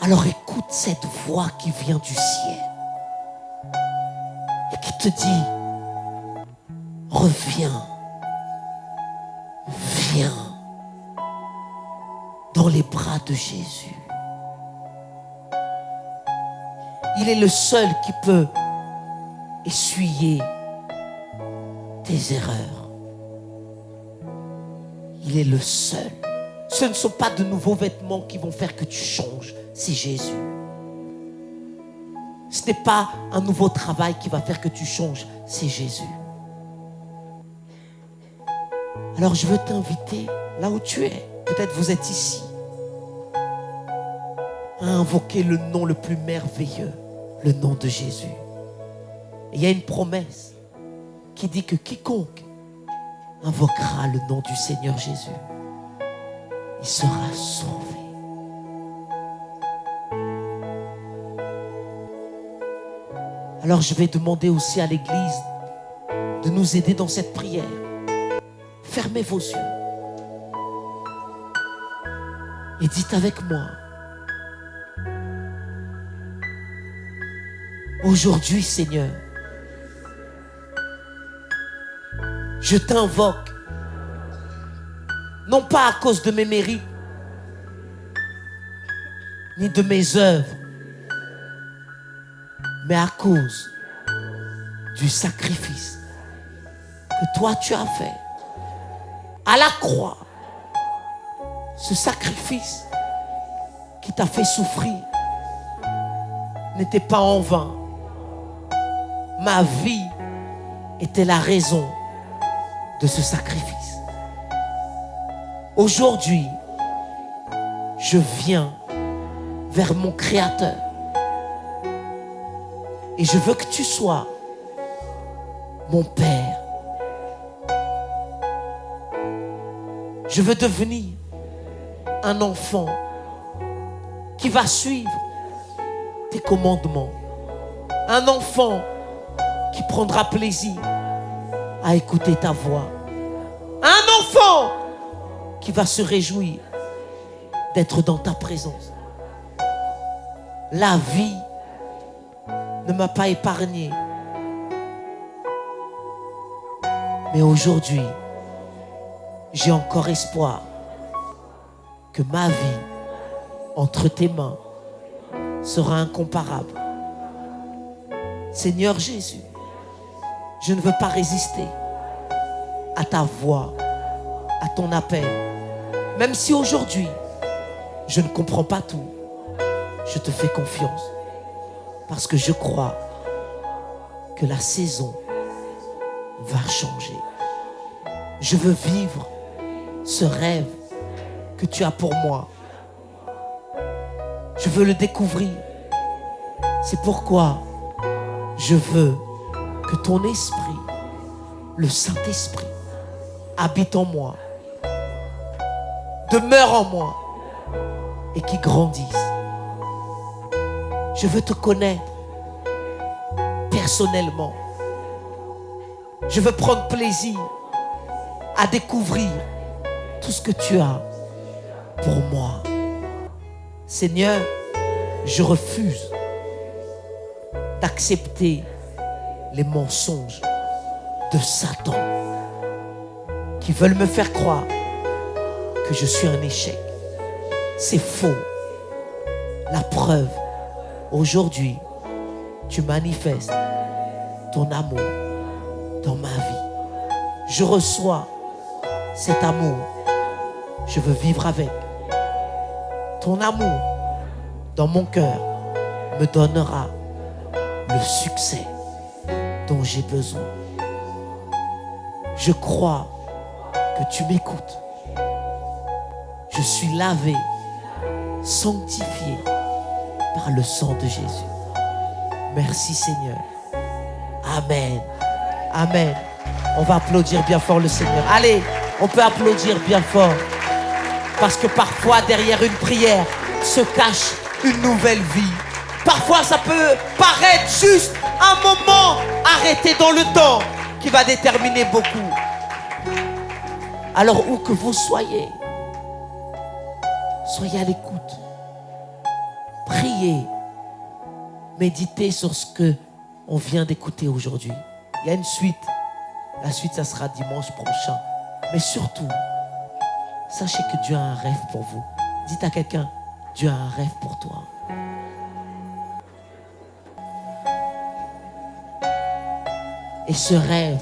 Alors écoute cette voix qui vient du ciel et qui te dit, reviens, viens dans les bras de Jésus. Il est le seul qui peut essuyer tes erreurs. Il est le seul. Ce ne sont pas de nouveaux vêtements qui vont faire que tu changes, c'est Jésus. Ce n'est pas un nouveau travail qui va faire que tu changes, c'est Jésus. Alors je veux t'inviter là où tu es. Peut-être vous êtes ici. À invoquer le nom le plus merveilleux, le nom de Jésus. Et il y a une promesse qui dit que quiconque invoquera le nom du Seigneur Jésus, il sera sauvé. Alors je vais demander aussi à l'Église de nous aider dans cette prière. Fermez vos yeux et dites avec moi, aujourd'hui, Seigneur, je t'invoque, non pas à cause de mes mérites, ni de mes œuvres, mais à cause du sacrifice que toi tu as fait à la croix. Ce sacrifice qui t'a fait souffrir n'était pas en vain. Ma vie était la raison de ce sacrifice. Aujourd'hui, je viens vers mon Créateur et je veux que tu sois mon Père. Je veux devenir un enfant qui va suivre tes commandements. Un enfant qui prendra plaisir à écouter ta voix. Un enfant qui va se réjouir d'être dans ta présence. La vie ne m'a pas épargné. Mais aujourd'hui, j'ai encore espoir que ma vie entre tes mains sera incomparable. Seigneur Jésus, je ne veux pas résister à ta voix, à ton appel. Même si aujourd'hui, je ne comprends pas tout, je te fais confiance. Parce que je crois que la saison va changer. Je veux vivre ce rêve que tu as pour moi. Je veux le découvrir. C'est pourquoi je veux que ton esprit, le Saint-Esprit, habite en moi, demeure en moi et qui grandisse. Je veux te connaître personnellement. Je veux prendre plaisir à découvrir tout ce que tu as pour moi. Seigneur, je refuse d'accepter les mensonges de Satan qui veulent me faire croire que je suis un échec. C'est faux. La preuve, aujourd'hui, tu manifestes ton amour dans ma vie. Je reçois cet amour. Je veux vivre avec. Ton amour dans mon cœur me donnera le succès dont j'ai besoin. Je crois que tu m'écoutes. Je suis lavé, sanctifié par le sang de Jésus. Merci Seigneur. Amen. Amen. On va applaudir bien fort le Seigneur. Allez, on peut applaudir bien fort. Parce que parfois, derrière une prière, se cache une nouvelle vie. Parfois, ça peut paraître juste un moment arrêté dans le temps qui va déterminer beaucoup. Alors, où que vous soyez, soyez à l'écoute. Priez. Méditez sur ce que on vient d'écouter aujourd'hui. Il y a une suite. La suite, ça sera dimanche prochain. Mais surtout, sachez que Dieu a un rêve pour vous. Dites à quelqu'un, Dieu a un rêve pour toi. Et ce rêve,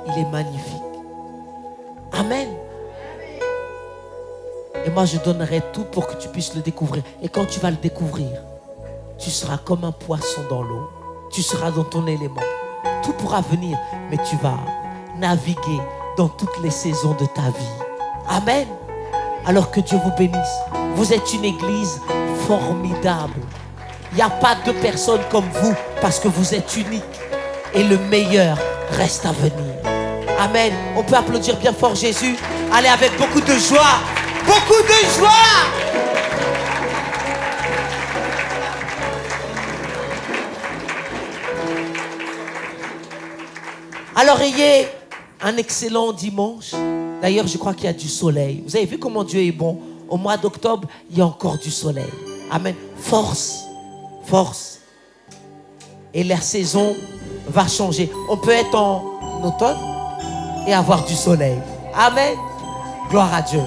il est magnifique. Amen. Et moi, je donnerai tout pour que tu puisses le découvrir. Et quand tu vas le découvrir, tu seras comme un poisson dans l'eau. Tu seras dans ton élément. Tout pourra venir, mais tu vas naviguer dans toutes les saisons de ta vie. Amen. Alors que Dieu vous bénisse. Vous êtes une église formidable. Il n'y a pas de personne comme vous parce que vous êtes unique. Et le meilleur reste à venir. Amen. On peut applaudir bien fort Jésus. Allez avec beaucoup de joie. Beaucoup de joie. Alors ayez un excellent dimanche. D'ailleurs, je crois qu'il y a du soleil. Vous avez vu comment Dieu est bon. Au mois d'octobre, il y a encore du soleil. Amen. Force. Force. Et la saison va changer. On peut être en automne et avoir du soleil. Amen. Gloire à Dieu.